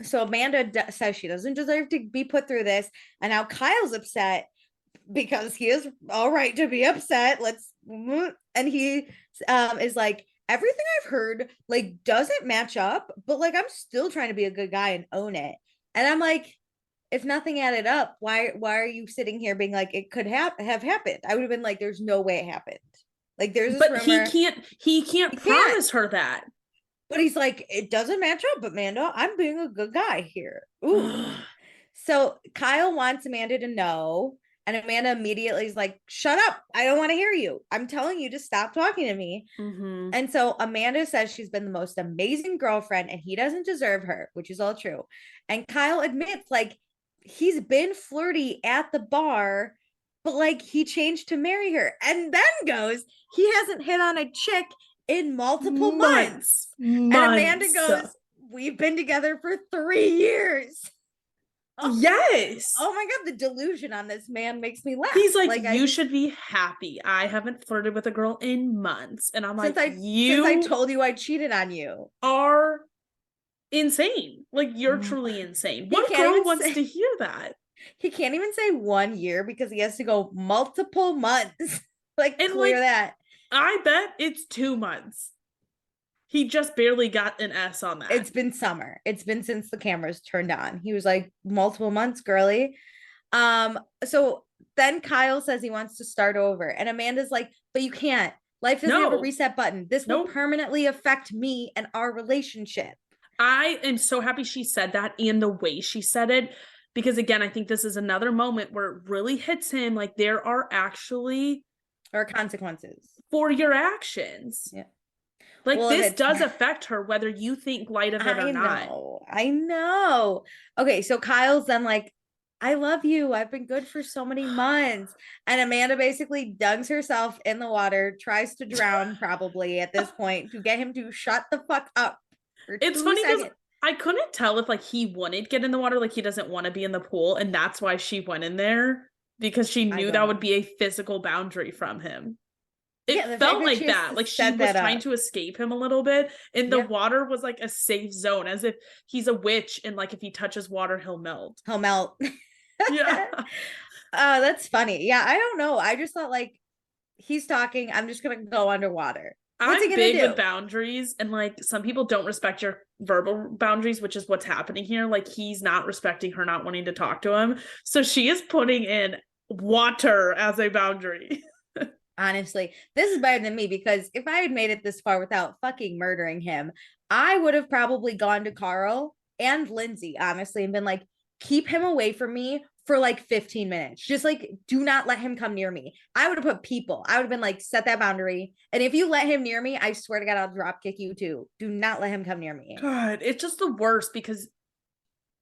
So Amanda says she doesn't deserve to be put through this. And now Kyle's upset because he is all right to be upset. And he is like, everything I've heard like doesn't match up, but like I'm still trying to be a good guy and own it. And I'm like, if nothing added up, why are you sitting here being like it could have happened? I would have been like, there's no way it happened. Like there's this rumor. He can't promise her that. But he's like, it doesn't match up, Amanda. I'm being a good guy here. Ooh. So Kyle wants Amanda to know And Amanda immediately is like, shut up. I don't want to hear you. I'm telling you to stop talking to me. Mm-hmm. And so Amanda says she's been the most amazing girlfriend and he doesn't deserve her, which is all true. And Kyle admits, like, he's been flirty at the bar, but like he changed to marry her. And then goes, he hasn't hit on a chick in multiple months. And Amanda goes, we've been together for 3 years. Oh, yes. Oh my God, the delusion on this man makes me laugh. He's like you should be happy. I haven't flirted with a girl in months. And I'm since I told you I cheated on you. Are insane. Like, you're truly insane. What girl wants to hear that? He can't even say 1 year because he has to go multiple months. Like, and clear that. I bet it's 2 months. He just barely got an S on that. It's been summer. It's been since the cameras turned on. He was like, multiple months, girly. So then Kyle says he wants to start over. And Amanda's like, but you can't. Life doesn't have a reset button. This will permanently affect me and our relationship. I am so happy she said that and the way she said it. Because again, I think this is another moment where it really hits him. Like, there are consequences for your actions. Yeah. Like, this does affect her, whether you think light of it or not. I know. Okay, so Kyle's then like, I love you. I've been good for so many months. And Amanda basically dunks herself in the water, tries to drown probably at this point to get him to shut the fuck up. It's funny because I couldn't tell if like he wanted to get in the water, like he doesn't want to be in the pool. And that's why she went in there, because she knew that would be a physical boundary from him. It felt like that. Like, she was trying to escape him a little bit. And the water was like a safe zone, as if he's a witch. And like, if he touches water, he'll melt. Yeah. That's funny. Yeah. I don't know. I just thought like, he's talking. I'm just going to go underwater. What's I'm big with boundaries. And like, some people don't respect your verbal boundaries, which is what's happening here. Like, he's not respecting her not wanting to talk to him. So she is putting in water as a boundary. Honestly, this is better than me, because if I had made it this far without fucking murdering him, I would have probably gone to Carl and Lindsay, honestly, and been like, keep him away from me for like 15 minutes. Just like, do not let him come near me. I would have put people. I would have been like, set that boundary. And if you let him near me, I swear to God, I'll drop kick you too. Do not let him come near me. God, it's just the worst, because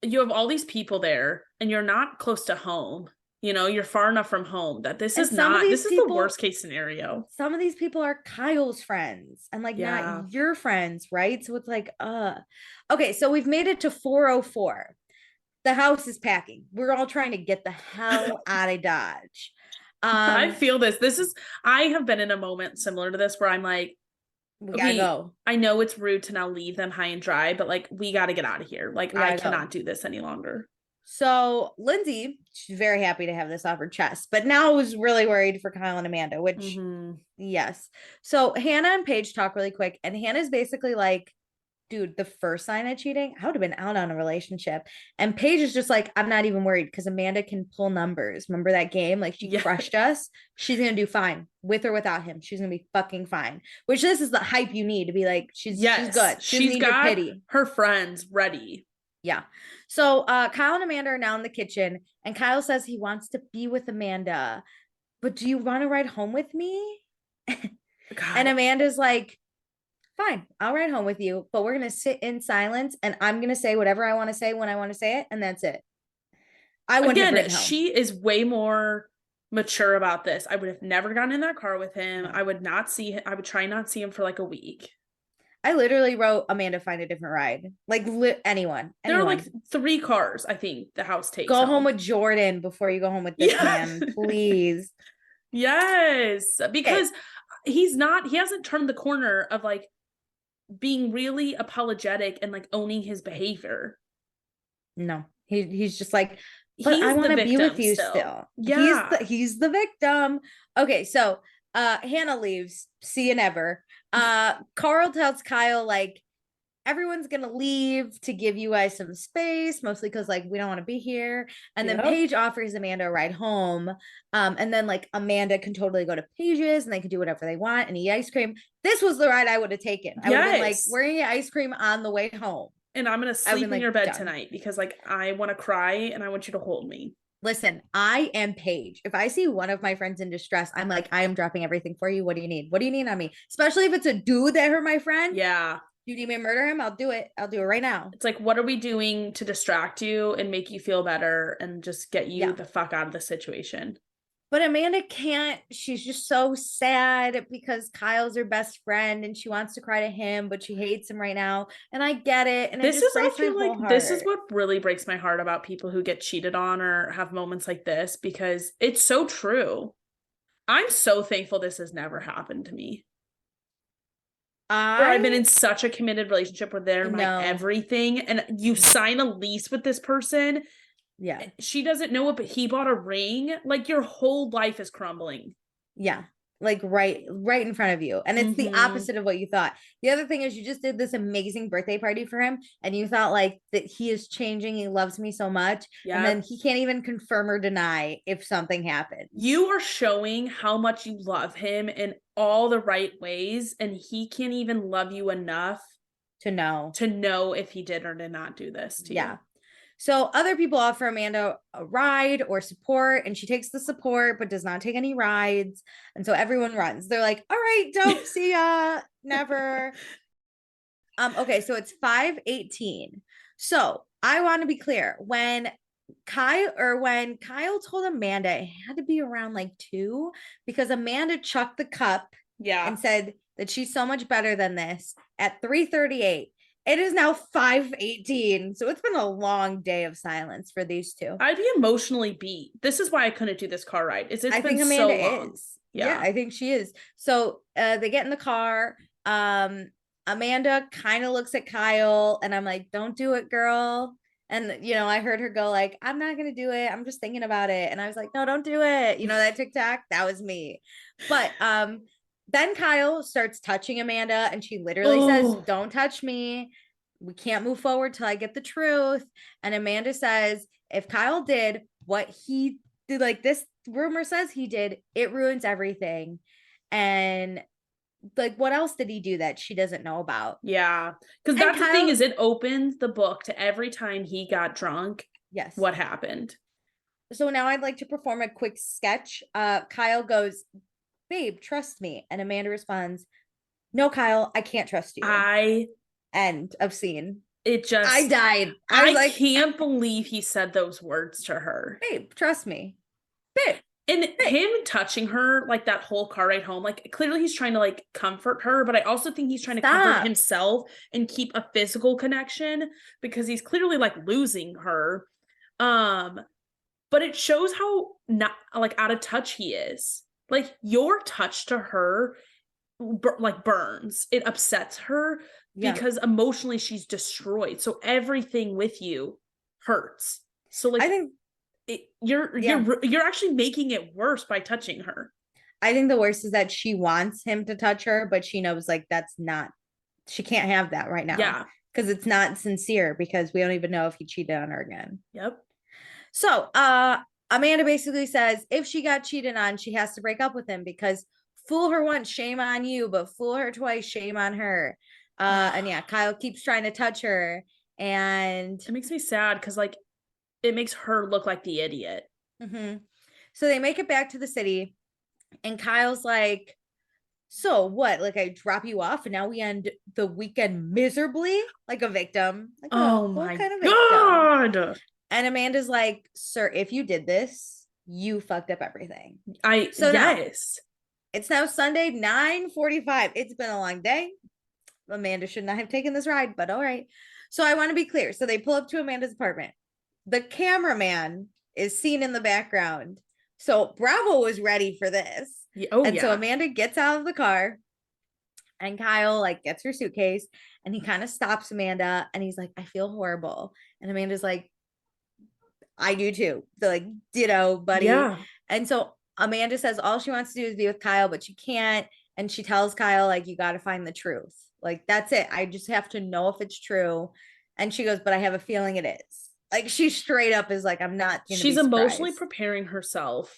you have all these people there and you're not close to home. You know, you're far enough from home that this is the worst case scenario. Some of these people are Kyle's friends and like not your friends, right? So it's like, okay, so we've made it to 404. The house is packing. We're all trying to get the hell out of Dodge. I feel this. I have been in a moment similar to this where I'm like, we gotta go. I know it's rude to now leave them high and dry, but like, we got to get out of here. Like, I cannot do this any longer. So Lindsay, she's very happy to have this off her chest, but now was really worried for Kyle and Amanda, which yes. So Hannah and Paige talk really quick, and Hannah's basically like, dude, the first sign of cheating, I would have been out on a relationship. And Paige is just like, I'm not even worried because Amanda can pull numbers. Remember that game? Like, she crushed us. She's gonna do fine with or without him. She's gonna be fucking fine. Which, this is the hype you need to be like, she's good. She's got pity. Her friends ready. Yeah. So Kyle and Amanda are now in the kitchen, and Kyle says he wants to be with Amanda, but do you want to ride home with me? And Amanda's like, fine, I'll ride home with you, but we're going to sit in silence and I'm going to say whatever I want to say when I want to say it. And that's it. I wouldn't have ridden home. She is way more mature about this. I would have never gotten in that car with him. I would not see him. I would try not see him for like a week. I literally wrote, Amanda, find a different ride. Like, anyone. There are like 3 cars, I think, the house takes. Go home with Jordan before you go home with this man, please. Yes, because he hasn't turned the corner of like being really apologetic and like owning his behavior. No, he's just like, but I want to be with you still. Yeah, he's the victim. Okay, so Hannah leaves. See you never. Carl tells Kyle like, everyone's gonna leave to give you guys some space, mostly because like we don't want to be here. And then Paige offers Amanda a ride home. And then like Amanda can totally go to Paige's and they can do whatever they want and eat ice cream. This was the ride I would have taken. I would have been like, we're gonna eat ice cream on the way home. And I'm gonna sleep in your bed tonight because like I want to cry and I want you to hold me. Listen, I am Paige. If I see one of my friends in distress, I'm like, I am dropping everything for you. What do you need? What do you need on me? Especially if it's a dude that hurt my friend. Yeah. You need me to murder him? I'll do it. I'll do it right now. It's like, what are we doing to distract you and make you feel better and just get you the fuck out of the situation? But Amanda can't. She's just so sad because Kyle's her best friend and she wants to cry to him, but she hates him right now. And I get it. And this it just is, I breaks feel my whole like heart. this is what really breaks my heart about people who get cheated on or have moments like this, because it's so true. I'm so thankful this has never happened to me. Where I've been in such a committed relationship where they're my everything, and you sign a lease with this person. Yeah. She doesn't know it, but he bought a ring. Like, your whole life is crumbling. Yeah. Like right in front of you. And it's the opposite of what you thought. The other thing is you just did this amazing birthday party for him and you thought like that he is changing. He loves me so much. Yep. And then he can't even confirm or deny if something happens. You are showing how much you love him in all the right ways, and he can't even love you enough to know if he did or did not do this to you. So other people offer Amanda a ride or support, and she takes the support but does not take any rides. And so everyone runs. They're like, all right, dope, see ya, never. Okay, so it's 5:18. So I want to be clear. When Kyle told Amanda, it had to be around like 2 because Amanda chucked the cup and said that she's so much better than this at 3:38. It is now 5:18. So it's been a long day of silence for these two. I'd be emotionally beat. This is why I couldn't do this car ride. I think Amanda is. Yeah, I think she is. So they get in the car. Amanda kind of looks at Kyle and I'm like, don't do it, girl. And, I heard her go like, I'm not going to do it. I'm just thinking about it. And I was like, no, don't do it. That TikTok, that was me. But then Kyle starts touching Amanda and she literally says, don't touch me. We can't move forward till I get the truth. And Amanda says, if Kyle did what he did, like this rumor says he did, it ruins everything. And like, what else did he do that she doesn't know about? Yeah. Because that's the thing, is it opens the book to every time he got drunk. Yes. What happened. So now I'd like to perform a quick sketch. Kyle goes, babe, trust me. And Amanda responds, no, Kyle, I can't trust you. End of scene. I died. I can't believe he said those words to her. Babe, trust me. Babe. And him touching her, like that whole car ride home, like clearly he's trying to like comfort her, but I also think he's trying to comfort himself and keep a physical connection because he's clearly like losing her. But it shows how not like out of touch he is. Like your touch to her like burns. It upsets her because emotionally she's destroyed. So everything with you hurts. So like I think you're actually making it worse by touching her. I think the worst is that she wants him to touch her, but she knows like she can't have that right now. Yeah. Because it's not sincere because we don't even know if he cheated on her again. Yep. So Amanda basically says if she got cheated on, she has to break up with him because fool her once, shame on you, but fool her twice, shame on her. And Kyle keeps trying to touch her. And it makes me sad because like it makes her look like the idiot. Mm-hmm. So they make it back to the city and Kyle's like, so what? Like I drop you off and now we end the weekend miserably like a victim. Like, oh my kind of God. And Amanda's like, sir, if you did this, you fucked up everything. Yes. Now, it's now Sunday, 9:45. It's been a long day. Amanda should not have taken this ride, but all right. So I want to be clear. So they pull up to Amanda's apartment. The cameraman is seen in the background. So Bravo was ready for this. So Amanda gets out of the car and Kyle like gets her suitcase and he kind of stops Amanda and he's like, I feel horrible. And Amanda's like, I do too. They're like, ditto, buddy. Yeah. And so Amanda says all she wants to do is be with Kyle, but she can't. And she tells Kyle, like, you got to find the truth. Like, that's it. I just have to know if it's true. And she goes, but I have a feeling it is. Like, she straight up is like, I'm not. She's emotionally preparing herself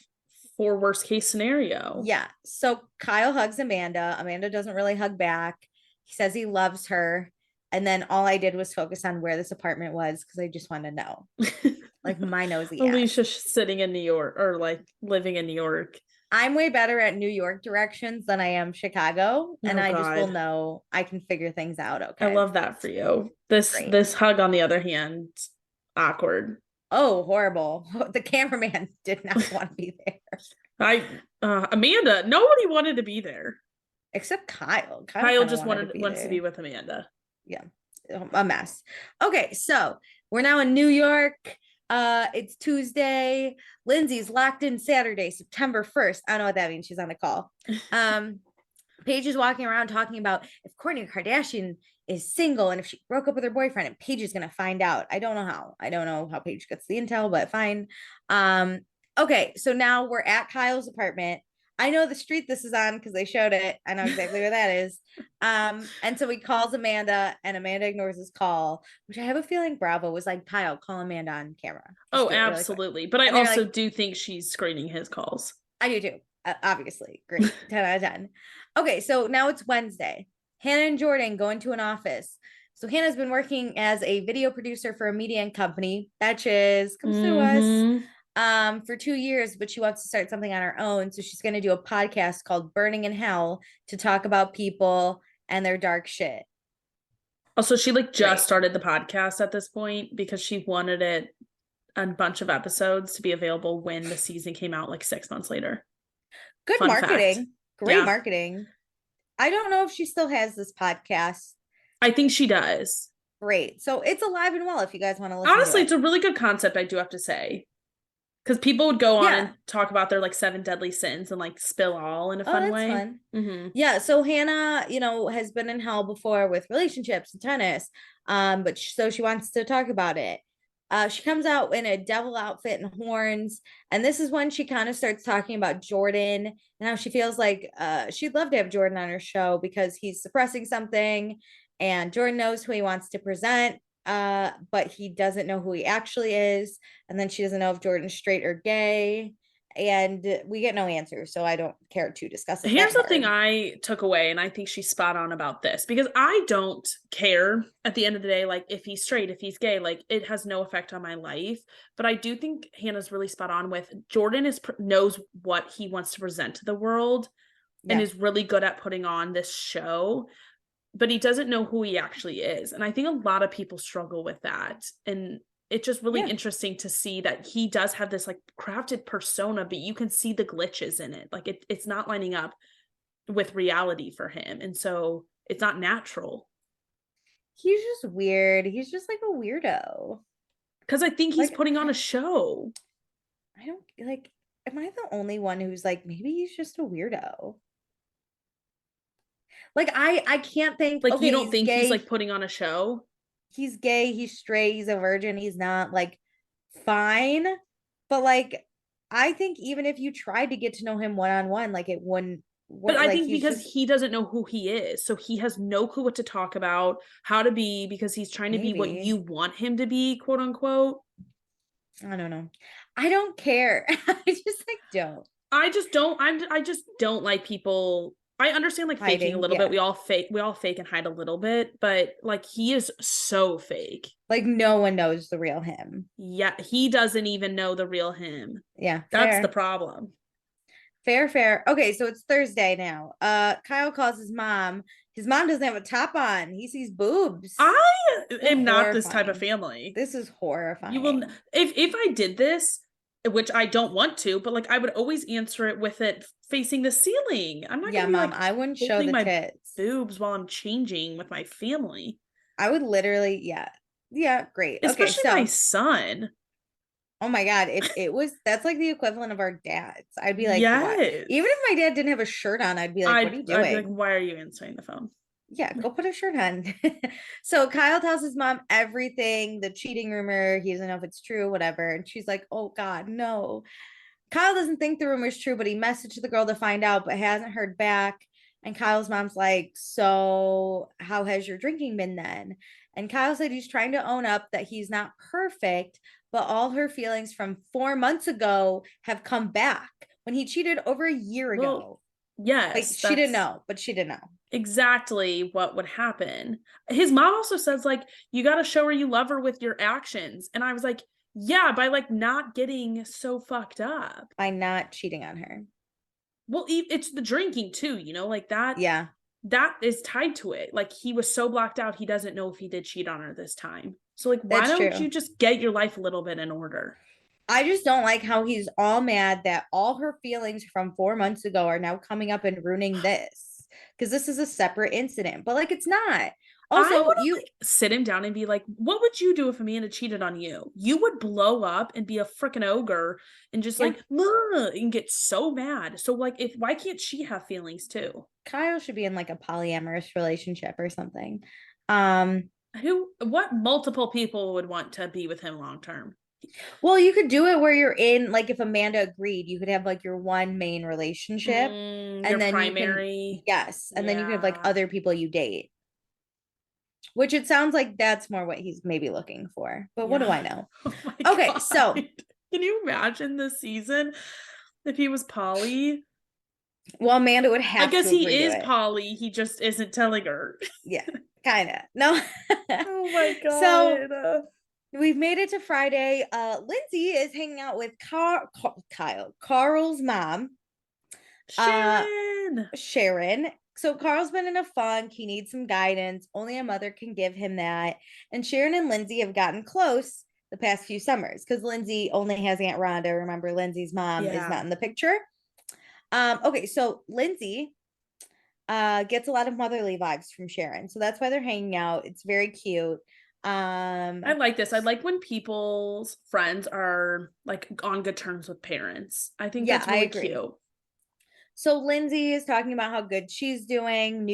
for worst case scenario. Yeah. So Kyle hugs Amanda. Amanda doesn't really hug back. He says he loves her. And then all I did was focus on where this apartment was because I just wanted to know. Like my nosy ass. Alicia sitting in New York or like living in New York. I'm way better at New York directions than I am Chicago. And I just will know I can figure things out. Okay. I love that for you. This hug, on the other hand, awkward. Oh, horrible. The cameraman did not want to be there. Amanda, nobody wanted to be there. Except Kyle. Kyle just wants to be with Amanda. Yeah. A mess. Okay, so we're now in New York. It's Tuesday. Lindsay's locked in Saturday, September 1st. I don't know what that means. She's on a call. Paige is walking around talking about if Kourtney Kardashian is single and if she broke up with her boyfriend, and Paige is gonna find out. I don't know how Paige gets the intel, but fine. Okay, so now we're at Kyle's apartment. I know the street this is on because they showed it. I know exactly where that is. And so he calls Amanda, and Amanda ignores his call, which I have a feeling Bravo was like, Kyle, call Amanda on camera. Oh, absolutely. Really, but I also do think she's screening his calls. I do too. Obviously. Great. 10 out of 10. Okay, so now it's Wednesday. Hannah and Jordan go into an office. So Hannah's been working as a video producer for a media company. Betches, come sue us. For 2 years, but she wants to start something on her own. So she's going to do a podcast called Burning in Hell to talk about people and their dark shit. Also, she just started the podcast at this point because she wanted it a bunch of episodes to be available when the season came out 6 months later. Good marketing. Great marketing. I don't know if she still has this podcast. I think she does. Great. So it's alive and well if you guys want to listen. Honestly, it's a really good concept, I do have to say. Because people would go on and talk about their 7 deadly sins and spill all in a fun way. Fun. Yeah. So Hannah, has been in hell before with relationships and tennis. But so she wants to talk about it. She comes out in a devil outfit and horns. And this is when she kind of starts talking about Jordan and how she feels like she'd love to have Jordan on her show because he's suppressing something and Jordan knows who he wants to present. But he doesn't know who he actually is. And then she doesn't know if Jordan's straight or gay. And we get no answer. So I don't care to discuss it. Here's the thing I took away, and I think she's spot on about this, because I don't care at the end of the day, if he's straight, if he's gay, it has no effect on my life. But I do think Hannah's really spot on with Jordan knows what he wants to present to the world and is really good at putting on this show. But he doesn't know who he actually is. And I think a lot of people struggle with that. And it's just really interesting to see that he does have this crafted persona, but you can see the glitches in it. It's not lining up with reality for him. And so it's not natural. He's just weird. He's just a weirdo. Because I think he's putting on a show. I don't am I the only one who's maybe he's just a weirdo? I can't think. You don't think gay. He's putting on a show? He's gay. He's straight. He's a virgin. He's not fine. But I think even if you tried to get to know him one-on-one, it wouldn't. But I think because he doesn't know who he is, so he has no clue what to talk about, how to be, because he's trying to be what you want him to be, quote unquote. I don't know. I don't care. I just don't. I just don't like people. I understand faking a little bit. We all fake and hide a little bit, but he is so fake. No one knows the real him. Yeah, he doesn't even know the real him. Yeah. That's the problem. Fair. Okay, so it's Thursday now. Kyle calls his mom. His mom doesn't have a top on. He sees boobs. I am not this type of family. This is horrifying. You will if I did this, which I don't want to, but I would always answer it with it facing the ceiling. I'm not gonna be Mom, I wouldn't show the tits. Boobs while I'm changing with my family. I would literally, yeah, great. Especially my son. Oh my God, that's the equivalent of our dads. I'd be yes. What? Even if my dad didn't have a shirt on, I'd be what are you doing? I'd be why are you answering the phone? Yeah, go put a shirt on. So Kyle tells his mom everything, the cheating rumor. He doesn't know if it's true, whatever. And she's like, oh God, no. Kyle doesn't think the rumor's true, but he messaged the girl to find out, but hasn't heard back. And Kyle's mom's like, so how has your drinking been then? And Kyle said he's trying to own up that he's not perfect, but all her feelings from 4 months ago have come back when he cheated over a year ago. Well, yes. She didn't know, but she didn't know exactly what would happen. His mom also says you got to show her you love her with your actions. And I was like, Yeah, by like not getting so fucked up. By not cheating on her. Well, it's the drinking too, like that. Yeah. That is tied to it. Like he was so blocked out, he doesn't know if he did cheat on her this time. So like, why That's don't true. you just get your life a little bit in order? I just don't like how he's all mad that all her feelings from 4 months ago are now coming up and ruining this. Because this is a separate incident. But like it's not. I Also, would like sit him down and be like, what would you do if Amanda cheated on you? You would blow up and be a freaking ogre and just like and get so mad. So like why can't she have feelings too? Kyle should be in like a polyamorous relationship or something. What multiple people would want to be with him long term? Well, you could do it where you're in, like if Amanda agreed, you could have like your one main relationship and your then primary. yes, and then you can have like other people you date. Which it sounds like that's more what he's maybe looking for. But what do I know? Oh okay, God. so can you imagine this season if he was Polly? Well, Amanda would have to. I guess he is Polly. He just isn't telling her. Yeah, kind of. No. Oh my God. So we've made it to Friday. Lindsay is hanging out with Carl's mom. Sharon. So Carl's been in a funk. He needs some guidance. Only a mother can give him that. And Sharon and Lindsay have gotten close the past few summers because Lindsay only has Aunt Rhonda. Remember, Lindsay's mom is not in the picture. Okay, so Lindsay gets a lot of motherly vibes from Sharon. So that's why they're hanging out. It's very cute. I like this. I like when people's friends are like on good terms with parents. I think that's really cute. So Lindsay is talking about how good she's doing,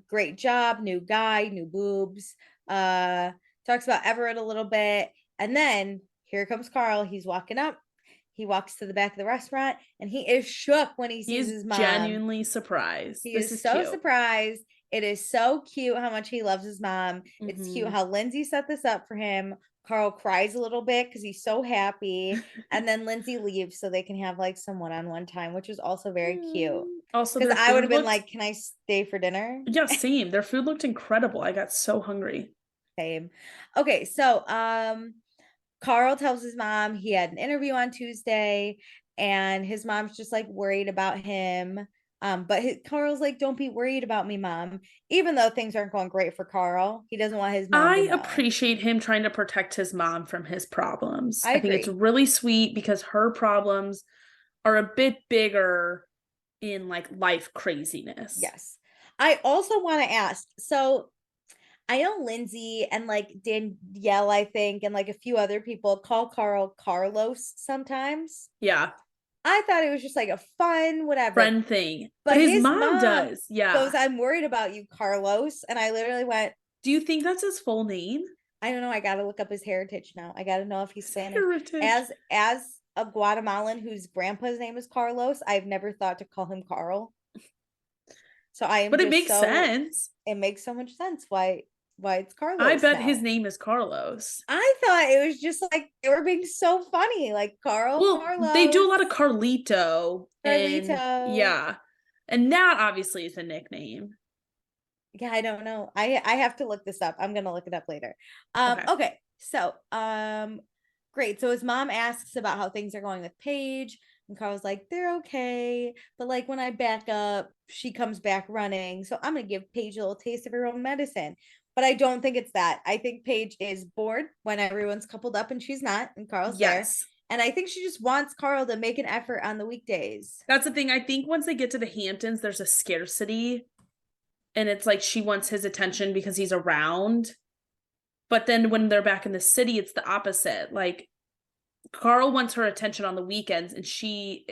great job, new guy, new boobs. Talks about Everett a little bit. And then here comes Carl. He's walking up. He walks to the back of the restaurant and he is shook when he sees his mom. Genuinely surprised. He is so cute. Surprised. It is so cute how much he loves his mom. Mm-hmm. It's cute how Lindsay set this up for him. Carl cries a little bit because he's so happy. And then Lindsay leaves so they can have like some one-on-one time, which is also very cute. Also, because I would have been like, can I stay for dinner? Yeah, same. Their food looked incredible. I got so hungry. Same. Okay, so Carl tells his mom he had an interview on Tuesday and his mom's just like worried about him. But Carl's like, don't be worried about me, mom. Even though things aren't going great for Carl, he doesn't want his mom to know. Appreciate him trying to protect his mom from his problems. I think it's really sweet because her problems are a bit bigger in like life craziness. Yes. I also want to ask, so I know Lindsay and like Danielle, I think, and like a few other people call Carl Carlos sometimes. Yeah. I thought it was just like a fun, whatever. Friend thing. But his mom does. Yeah. Goes, I'm worried about you, Carlos. And I literally went, do you think that's his full name? I don't know. I got to look up his heritage now. I got to know if he's Spanish. As a Guatemalan whose grandpa's name is Carlos, I've never thought to call him Carl. So I am. But it makes sense. It makes so much sense why it's Carlos. I bet his name is Carlos. I thought it was just like they were being so funny, like Carlos. They do a lot of Carlito. Yeah. And that obviously is a nickname. Yeah, I don't know. I have to look this up. I'm gonna look it up later. Okay. So great. So his mom asks about how things are going with Paige. And Carl's like, they're okay. But like when I back up, she comes back running. So I'm gonna give Paige a little taste of her own medicine. But I don't think it's that. I think Paige is bored when everyone's coupled up and she's not, and Carl's there. And I think she just wants Carl to make an effort on the weekdays. That's the thing. I think once they get to the Hamptons, there's a scarcity. And it's like she wants his attention because he's around. But then when they're back in the city, it's the opposite. Like Carl wants her attention on the weekends and she...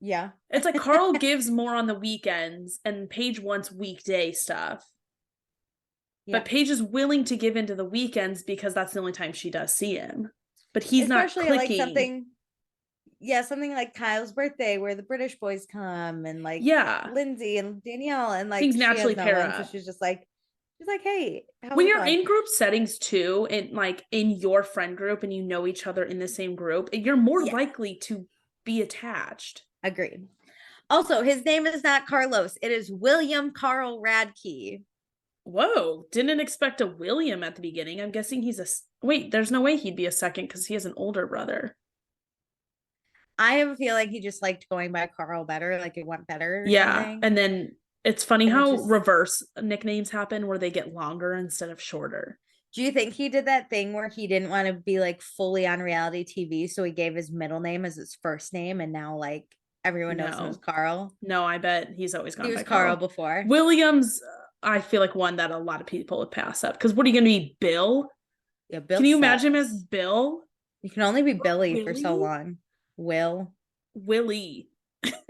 Yeah. It's like Carl gives more on the weekends and Paige wants weekday stuff. Yeah. But Paige is willing to give into the weekends because that's the only time she does see him. But he's especially not clicking. Like something like Kyle's birthday where the British boys come and like Lindsay and Danielle and like things naturally pair up. So she's like, hey, when you're in group settings too, and like in your friend group and you know each other in the same group, you're more likely to be attached. Agreed. Also, his name is not Carlos. It is William Carl Radke. Whoa, didn't expect a William at the beginning. I'm guessing he's wait, there's no way he'd be a second because he has an older brother. I have a feeling he just liked going by Carl better, like it went better or Yeah, something. and then it's funny And how reverse nicknames happen where they get longer instead of shorter. Do you think he did that thing where he didn't want to be like fully on reality TV, so he gave his middle name as his first name, and now like everyone knows him as Carl? No, I bet he's always gone He was by Carl before. Williams, I feel like one that a lot of people would pass up because what are you going to be, Bill? Yeah, Bill. Can you imagine him as Bill? You can only be Billy for so long. Willie.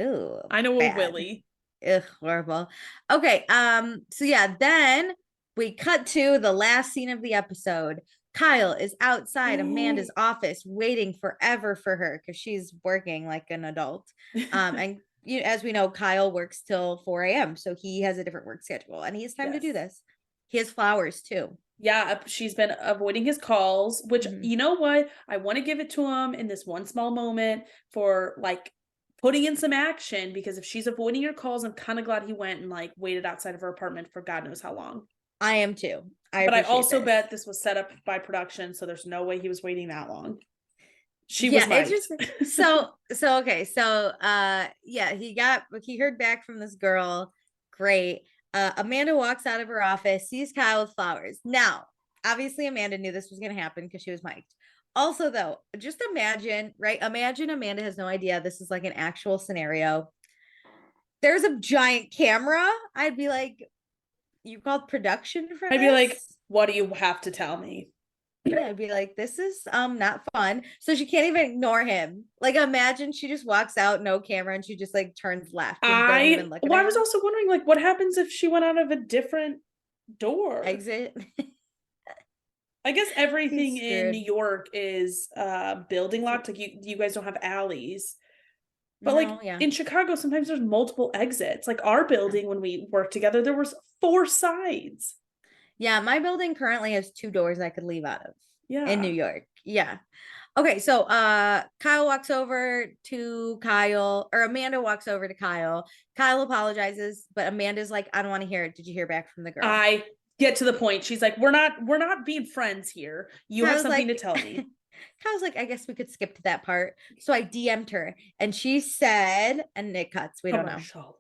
Ooh, I know a Willie. Ugh, horrible. Okay, so yeah, then we cut to the last scene of the episode. Kyle is outside Amanda's office waiting forever for her because she's working like an adult. And as we know, Kyle works till 4 a.m. So he has a different work schedule and he has time to do this. He has flowers too. Yeah, she's been avoiding his calls, which, you know what? I want to give it to him in this one small moment for like putting in some action, because if she's avoiding your calls, I'm kind of glad he went and like waited outside of her apartment for God knows how long. I am too. But I also bet this was set up by production, so there's no way he was waiting that long. She was right. He heard back from this girl. Great. Amanda walks out of her office, sees Kyle with flowers. Now, obviously, Amanda knew this was going to happen because she was mic'd. Also, though, just imagine, right? Imagine Amanda has no idea this is like an actual scenario. There's a giant camera. I'd be like, you called production for this? I'd be like, what do you have to tell me? Yeah, I'd be like, this is not fun. So she can't even ignore him. Like, imagine she just walks out, no camera, and she just like turns left. I was also wondering, like, what happens if she went out of a different door? Exit. I guess everything in New York is building locked. Like you guys don't have alleys. But in Chicago, sometimes there's multiple exits. Like our building, when we worked together, there was 4 sides. Yeah, my building currently has 2 doors I could leave out of. Yeah. In New York. Yeah. Okay, so Kyle walks over to Kyle, or Amanda walks over to Kyle. Kyle apologizes, but Amanda's like, I don't want to hear it. Did you hear back from the girl? I get to the point. She's like, we're not being friends here. You have something to tell me. Kyle's like, I guess we could skip to that part. So I DM'd her and she said, and it cuts. We don't know.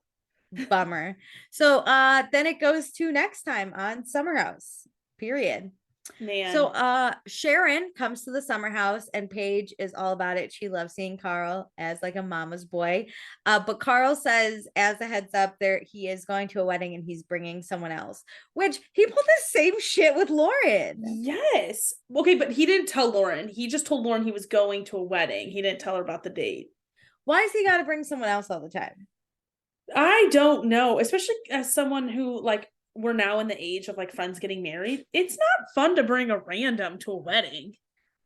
Bummer. So then it goes to next time on Summer House, period. Man. So Sharon comes to the summer house and Paige is all about it. She loves seeing Carl as like a mama's boy. But Carl says, as a heads up, he is going to a wedding and he's bringing someone else, which he pulled the same shit with Lauren. Yes. Okay, but he didn't tell Lauren. He just told Lauren he was going to a wedding. He didn't tell her about the date. Why has he got to bring someone else all the time? I don't know, especially as someone who like, we're now in the age of like friends getting married. It's not fun to bring a random to a wedding.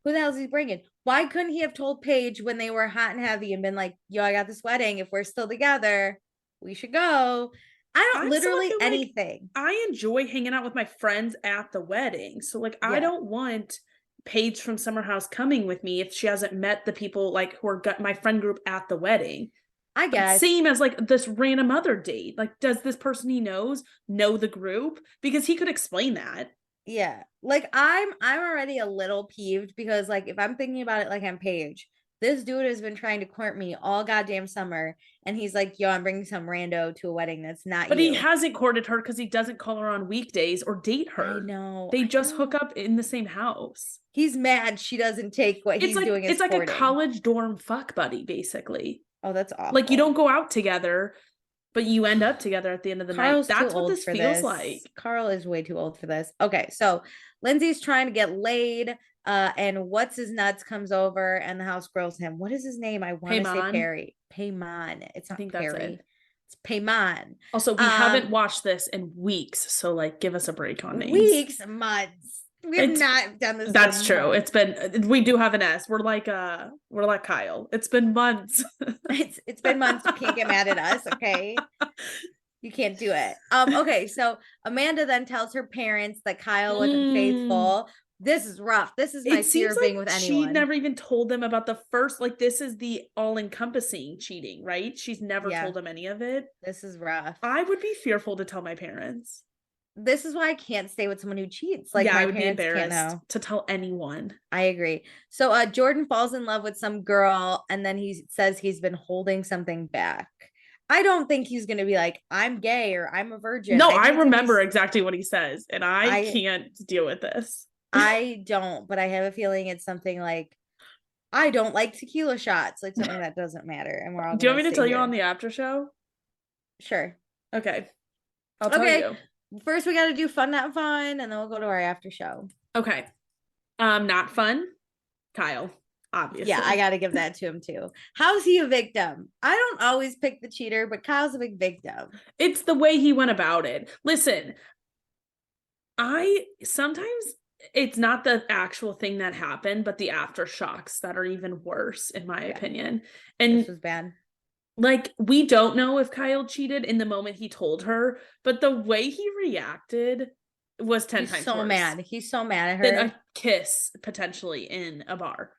Who the hell is he bringing? Why couldn't he have told Paige when they were hot and heavy and been like, yo, I got this wedding. If we're still together, we should go. I'm literally anything. Like, I enjoy hanging out with my friends at the wedding. So like, I don't want Paige from Summer House coming with me if she hasn't met the people like who are my friend group at the wedding. I guess. Same as like this random other date. Like, does this person he knows know the group? Because he could explain that. Yeah. Like I'm already a little peeved because like if I'm thinking about it like I'm Paige, this dude has been trying to court me all goddamn summer and he's like, yo, I'm bringing some rando to a wedding that's not but you. But he hasn't courted her because he doesn't call her on weekdays or date her. I know. They just hook up in the same house. He's mad she doesn't take what he's doing as It's like courting. A college dorm fuck buddy, basically. Oh, that's awful. Like you don't go out together, but you end up together at the end of the night. That's what this feels like. Carl is way too old for this. Okay, so Lindsay's trying to get laid, and what's his nuts comes over, and the house girls him. What is his name? I want to say Perry. Paymon. It's not Perry. It's Paymon. Also, we haven't watched this in weeks, so like, give us a break on names. Weeks, months. We have not done this. That's true. It's been. We do have an S. We're like Kyle. It's been months. It's been months. You can't get mad at us, okay? You can't do it. Okay, so Amanda then tells her parents that Kyle wasn't faithful. This is rough. This is my fear of being with anyone. She never even told them about the first. Like this is the all-encompassing cheating, right? She's never told them any of it. This is rough. I would be fearful to tell my parents. This is why I can't stay with someone who cheats. Like, yeah, my I would be parents can't embarrassed know. to tell anyone. I agree. So Jordan falls in love with some girl, and then he says he's been holding something back. I don't think he's gonna be like, I'm gay or I'm a virgin. No, I I think it's gonna remember be, exactly what he says, and I can't deal with this. I don't, but I have a feeling it's something like, I don't like tequila shots, like something that doesn't matter, and we're all Do you want gonna me to sit tell you here. on the after show? Sure. Okay. I'll tell Okay. you. First, we got to do fun, not fun, and then we'll go to our after show. Okay. Not fun. Kyle, obviously. Yeah, I got to give that to him too. How's he a victim? I don't always pick the cheater, but Kyle's a big victim. It's the way he went about it. Listen, sometimes it's not the actual thing that happened, but the aftershocks that are even worse, in my opinion. And this was bad. Like, we don't know if Kyle cheated in the moment he told her, but the way he reacted was 10 times so worse. mad. He's so mad at her. Than a kiss, potentially, in a bar.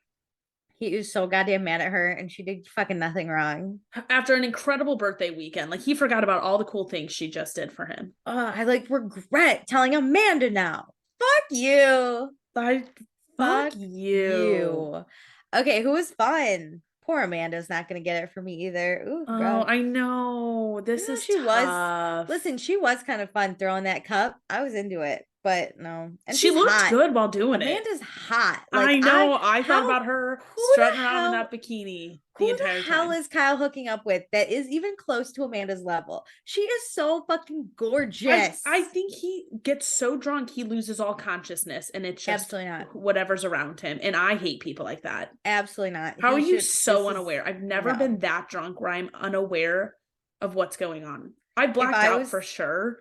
He was so goddamn mad at her, and she did fucking nothing wrong. After an incredible birthday weekend. Like, he forgot about all the cool things she just did for him. I, like, regret telling Amanda now. Fuck you. Fuck you. Okay, who was fun? Poor Amanda's not gonna get it for me either. Ooh, oh, bro. I know. This is she tough. Listen, she was kind of fun throwing that cup. I was into it, but no. And she looked hot. good while doing Amanda's hot. Like, I know. I thought about her strutting around in that bikini the entire time. Who the hell is Kyle hooking up with that is even close to Amanda's level? She is so fucking gorgeous. I think he gets so drunk he loses all consciousness, and it's just absolutely not whatever's around him. And I hate people like that. Absolutely not. How are you so unaware? I've never been that drunk where I'm unaware of what's going on. I blacked out for sure,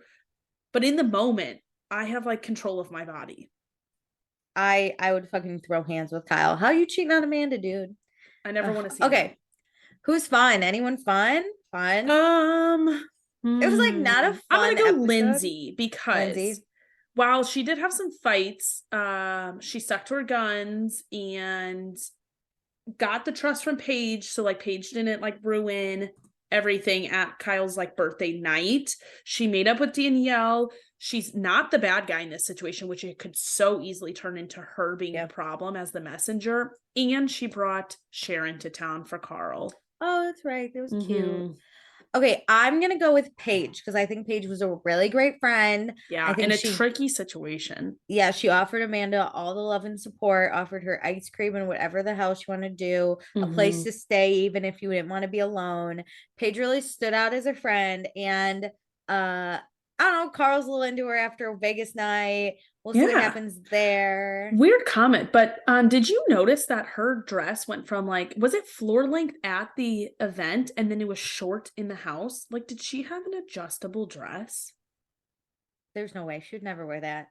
but in the moment, I have like control of my body. I would fucking throw hands with Kyle. How are you cheating on Amanda, dude? I never want to see. Okay, that. Who's fun? Anyone fun? Fun. It was like not a fun. I'm gonna go Lindsay because while she did have some fights, she stuck to her guns and got the trust from Paige. So like Paige didn't like ruin everything at Kyle's like birthday night. She made up with Danielle. She's not the bad guy in this situation, which it could so easily turn into her being the problem as the messenger. And she brought Sharon to town for Carl. Oh, that's right. That was cute. Okay, I'm gonna go with Paige because I think Paige was a really great friend. Yeah, I think in a tricky situation. Yeah, she offered Amanda all the love and support, offered her ice cream and whatever the hell she wanted to do, a place to stay, even if you didn't want to be alone. Paige really stood out as a friend, and I don't know, Carl's a little into her after Vegas night. We'll see what happens there. Weird comment, but did you notice that her dress went from like, was it floor length at the event and then it was short in the house? Like, did she have an adjustable dress? There's no way. She would never wear that.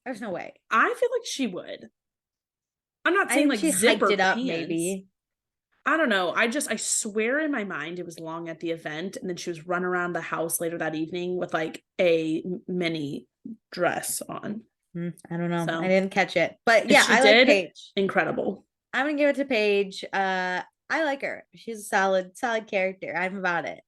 There's no way. I feel like she would. I'm not saying like she zipper hyped it up, pants. maybe. I don't know. I swear in my mind it was long at the event, and then she was running around the house later that evening with like a mini dress on. I don't know. So, I didn't catch it, but yeah, I like Paige. Incredible. I'm gonna give it to Paige. I like her. She's a solid character. I'm about it.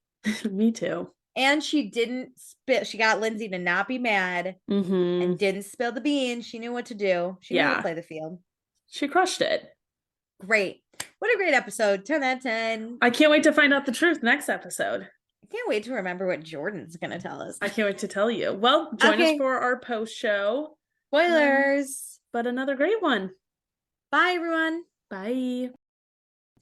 Me too. And she didn't spill. She got Lindsay to not be mad and didn't spill the beans. She knew what to do. She knew how to play the field. She crushed it. Great. What a great episode. 10 out of 10. I can't wait to find out the truth next episode. I can't wait to remember what Jordan's going to tell us. I can't wait to tell you. Well, join us for our post show. Spoilers. But another great one. Bye, everyone. Bye.